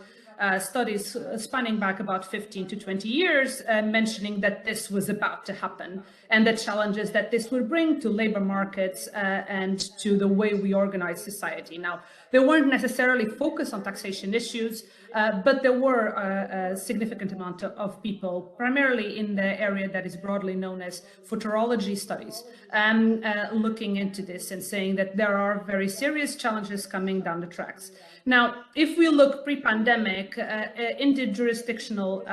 studies spanning back about 15 to 20 years, mentioning that this was about to happen and the challenges that this would bring to labor markets and to the way we organize society. Now, they weren't necessarily focused on taxation issues, but there were a significant amount of people, primarily in the area that is broadly known as futurology studies, looking into this and saying that there are very serious challenges coming down the tracks. Now, if we look pre-pandemic, interjurisdictional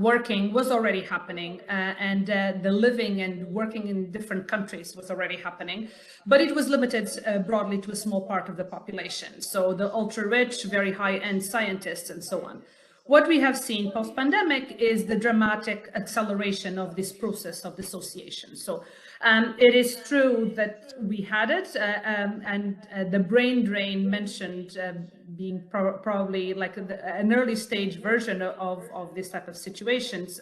working was already happening, and the living and working in different countries was already happening, but it was limited broadly to a small part of the population. So the ultra-rich, very high-end scientists and so on. What we have seen post-pandemic is the dramatic acceleration of this process of dissociation. So it is true that we had it, and the brain drain mentioned being probably like an early stage version of this type of situations,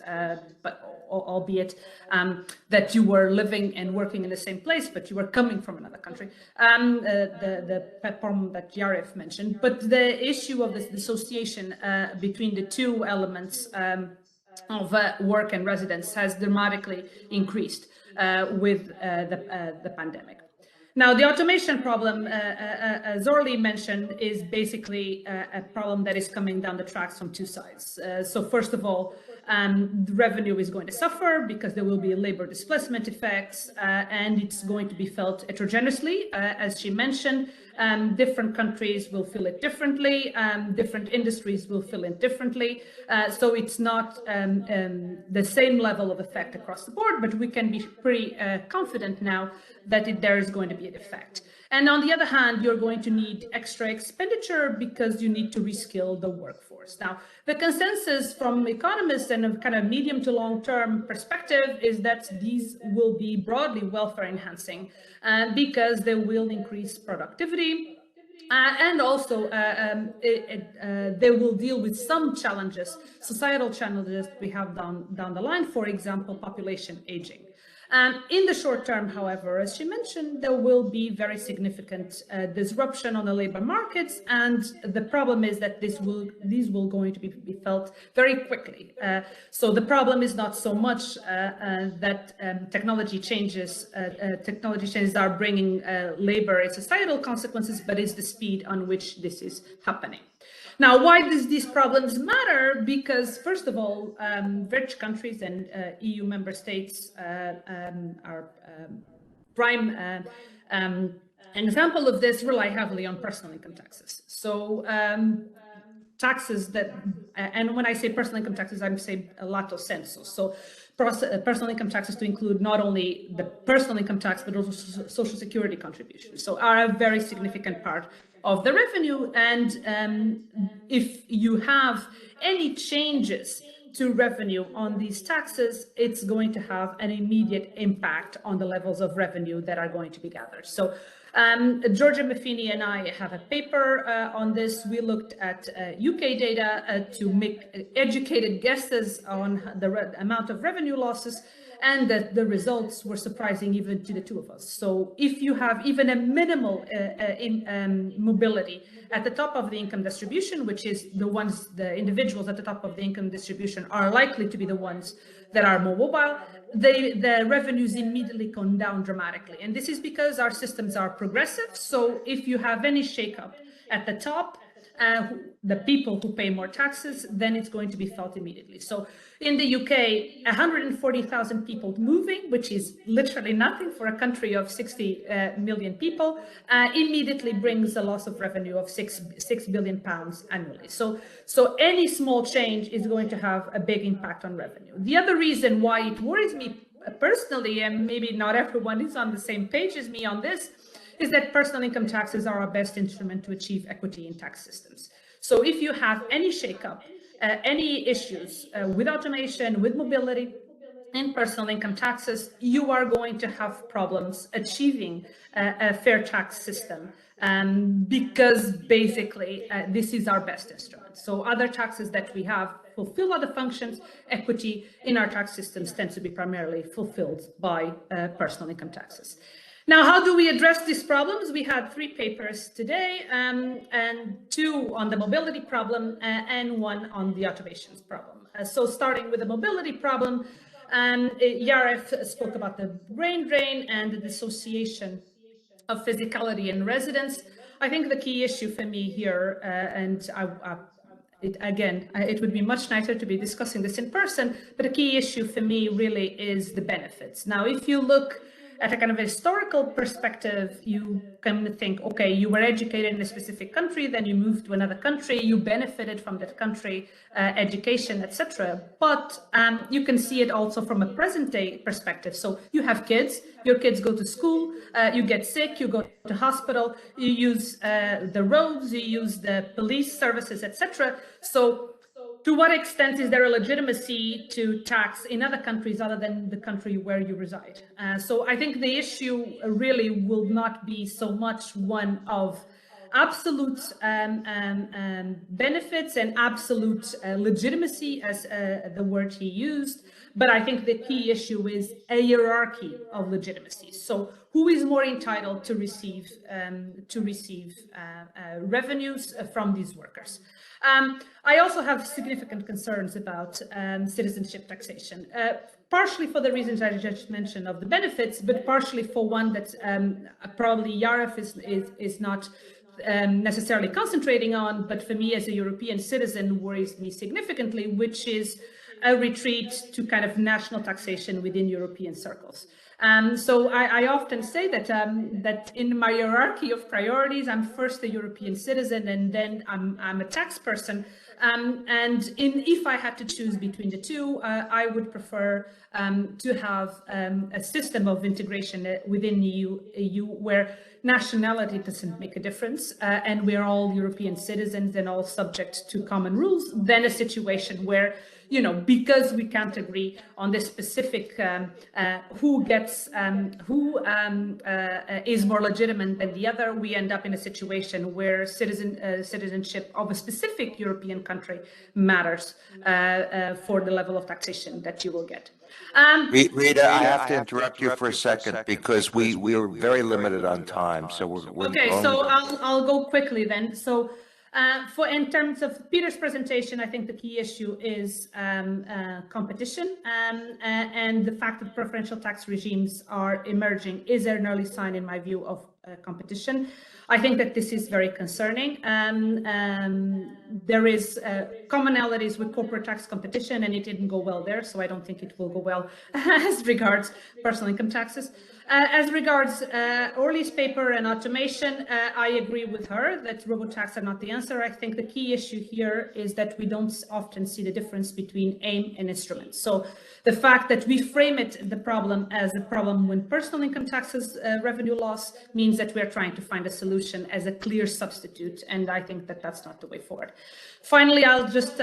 but albeit that you were living and working in the same place, but you were coming from another country, the problem that Yariv mentioned. But the issue of this dissociation between the two elements of work and residence has dramatically increased with the pandemic. Now, the automation problem, as Orly mentioned, is basically a problem that is coming down the tracks from two sides. So first of all, the revenue is going to suffer because there will be labor displacement effects, and it's going to be felt heterogeneously. As she mentioned, different countries will feel it differently, different industries will feel it differently. So it's not the same level of effect across the board, but we can be pretty confident now that there is going to be an effect. And on the other hand, you're going to need extra expenditure because you need to reskill the workforce. Now, the consensus from economists and a kind of medium to long-term perspective is that these will be broadly welfare enhancing because they will increase productivity. And also, they will deal with some challenges, societal challenges we have down the line, for example, population aging. In the short term, however, as she mentioned, there will be very significant disruption on the labor markets, and the problem is that these will going to be felt very quickly. So the problem is not so much that technology changes are bringing labor and societal consequences, but it's the speed on which this is happening. Now, why does these problems matter? Because, first of all, rich countries and EU member states are prime example of this, rely heavily on personal income taxes. So taxes that, and when I say personal income taxes, I'm saying a lato sensu. So personal income taxes to include not only the personal income tax, but also social security contributions. So are a very significant part of the revenue. And if you have any changes to revenue on these taxes, it's going to have an immediate impact on the levels of revenue that are going to be gathered. So Georgia Maffini and I have a paper on this. We looked at UK data to make educated guesses on the amount of revenue losses, and that the results were surprising even to the two of us. So if you have even a minimal mobility at the top of the income distribution, which is the individuals at the top of the income distribution are likely to be the ones that are more mobile, the revenues immediately come down dramatically. And this is because our systems are progressive. So if you have any shakeup at the top, the people who pay more taxes, then it's going to be felt immediately. So in the UK, 140,000 people moving, which is literally nothing for a country of 60 million people, immediately brings a loss of revenue of £6 billion annually. So any small change is going to have a big impact on revenue. The other reason why it worries me personally, and maybe not everyone is on the same page as me on this, is that personal income taxes are our best instrument to achieve equity in tax systems. So if you have any shakeup, any issues with automation, with mobility, in personal income taxes, you are going to have problems achieving a fair tax system because basically this is our best instrument. So other taxes that we have fulfill other functions. Equity in our tax systems tends to be primarily fulfilled by personal income taxes. Now, how do we address these problems? We had 3 papers today, and 2 on the mobility problem and 1 on the automations problem. So starting with the mobility problem, Yariv spoke about the brain drain and the dissociation of physicality and residence. I think the key issue for me here, it would be much nicer to be discussing this in person, but a key issue for me really is the benefits. Now, if you look at a kind of historical perspective, you can think, okay, you were educated in a specific country, then you moved to another country, you benefited from that country, education, etc. But you can see it also from a present day perspective. So you have kids, your kids go to school, you get sick, you go to hospital, you use the roads, you use the police services, etc. So to what extent is there a legitimacy to tax in other countries other than the country where you reside? So I think the issue really will not be so much one of absolute benefits and absolute legitimacy, as the word he used, but I think the key issue is a hierarchy of legitimacy. So who is more entitled to receive revenues from these workers? I also have significant concerns about citizenship taxation, partially for the reasons I just mentioned of the benefits, but partially for one that probably Yariv is not necessarily concentrating on, but for me as a European citizen worries me significantly, which is a retreat to kind of national taxation within European circles. So I often say that that in my hierarchy of priorities, I'm first a European citizen, and then I'm a tax person. If I had to choose between the two, I would prefer to have a system of integration within the EU where nationality doesn't make a difference, and we're all European citizens and all subject to common rules, than a situation where, you know, because we can't agree on this specific who is more legitimate than the other, we end up in a situation where citizenship of a specific European country matters for the level of taxation that you will get. Rita, I have to interrupt you for a second because we are very limited on time. So we're okay. So I'll go quickly then. So in terms of Peter's presentation, I think the key issue is competition, and the fact that preferential tax regimes are emerging is an early sign, in my view, of competition. I think that this is very concerning. There is commonalities with corporate tax competition, and it didn't go well there, so I don't think it will go well as regards personal income taxes. As regards Orly's paper and automation, I agree with her that robotax are not the answer. I think the key issue here is that we don't often see the difference between aim and instrument. So the fact that we frame the problem as a problem when personal income taxes revenue loss means that we're trying to find a solution as a clear substitute, and I think that that's not the way forward. Finally, I'll just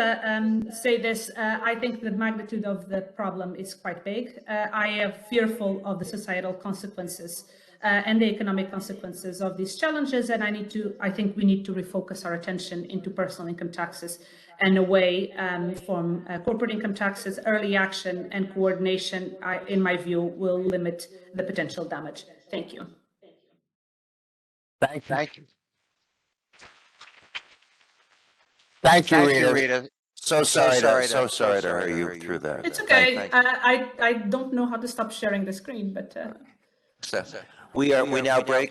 say this. I think the magnitude of the problem is quite big. I am fearful of the societal consequences and the economic consequences of these challenges, and I think we need to refocus our attention into personal income taxes and away from corporate income taxes. Early action and coordination, in my view, will limit the potential damage. Thank you. Thank you. Thank you, Rita. So sorry to hurry you through that. It's okay. I don't know how to stop sharing the screen, but we now break.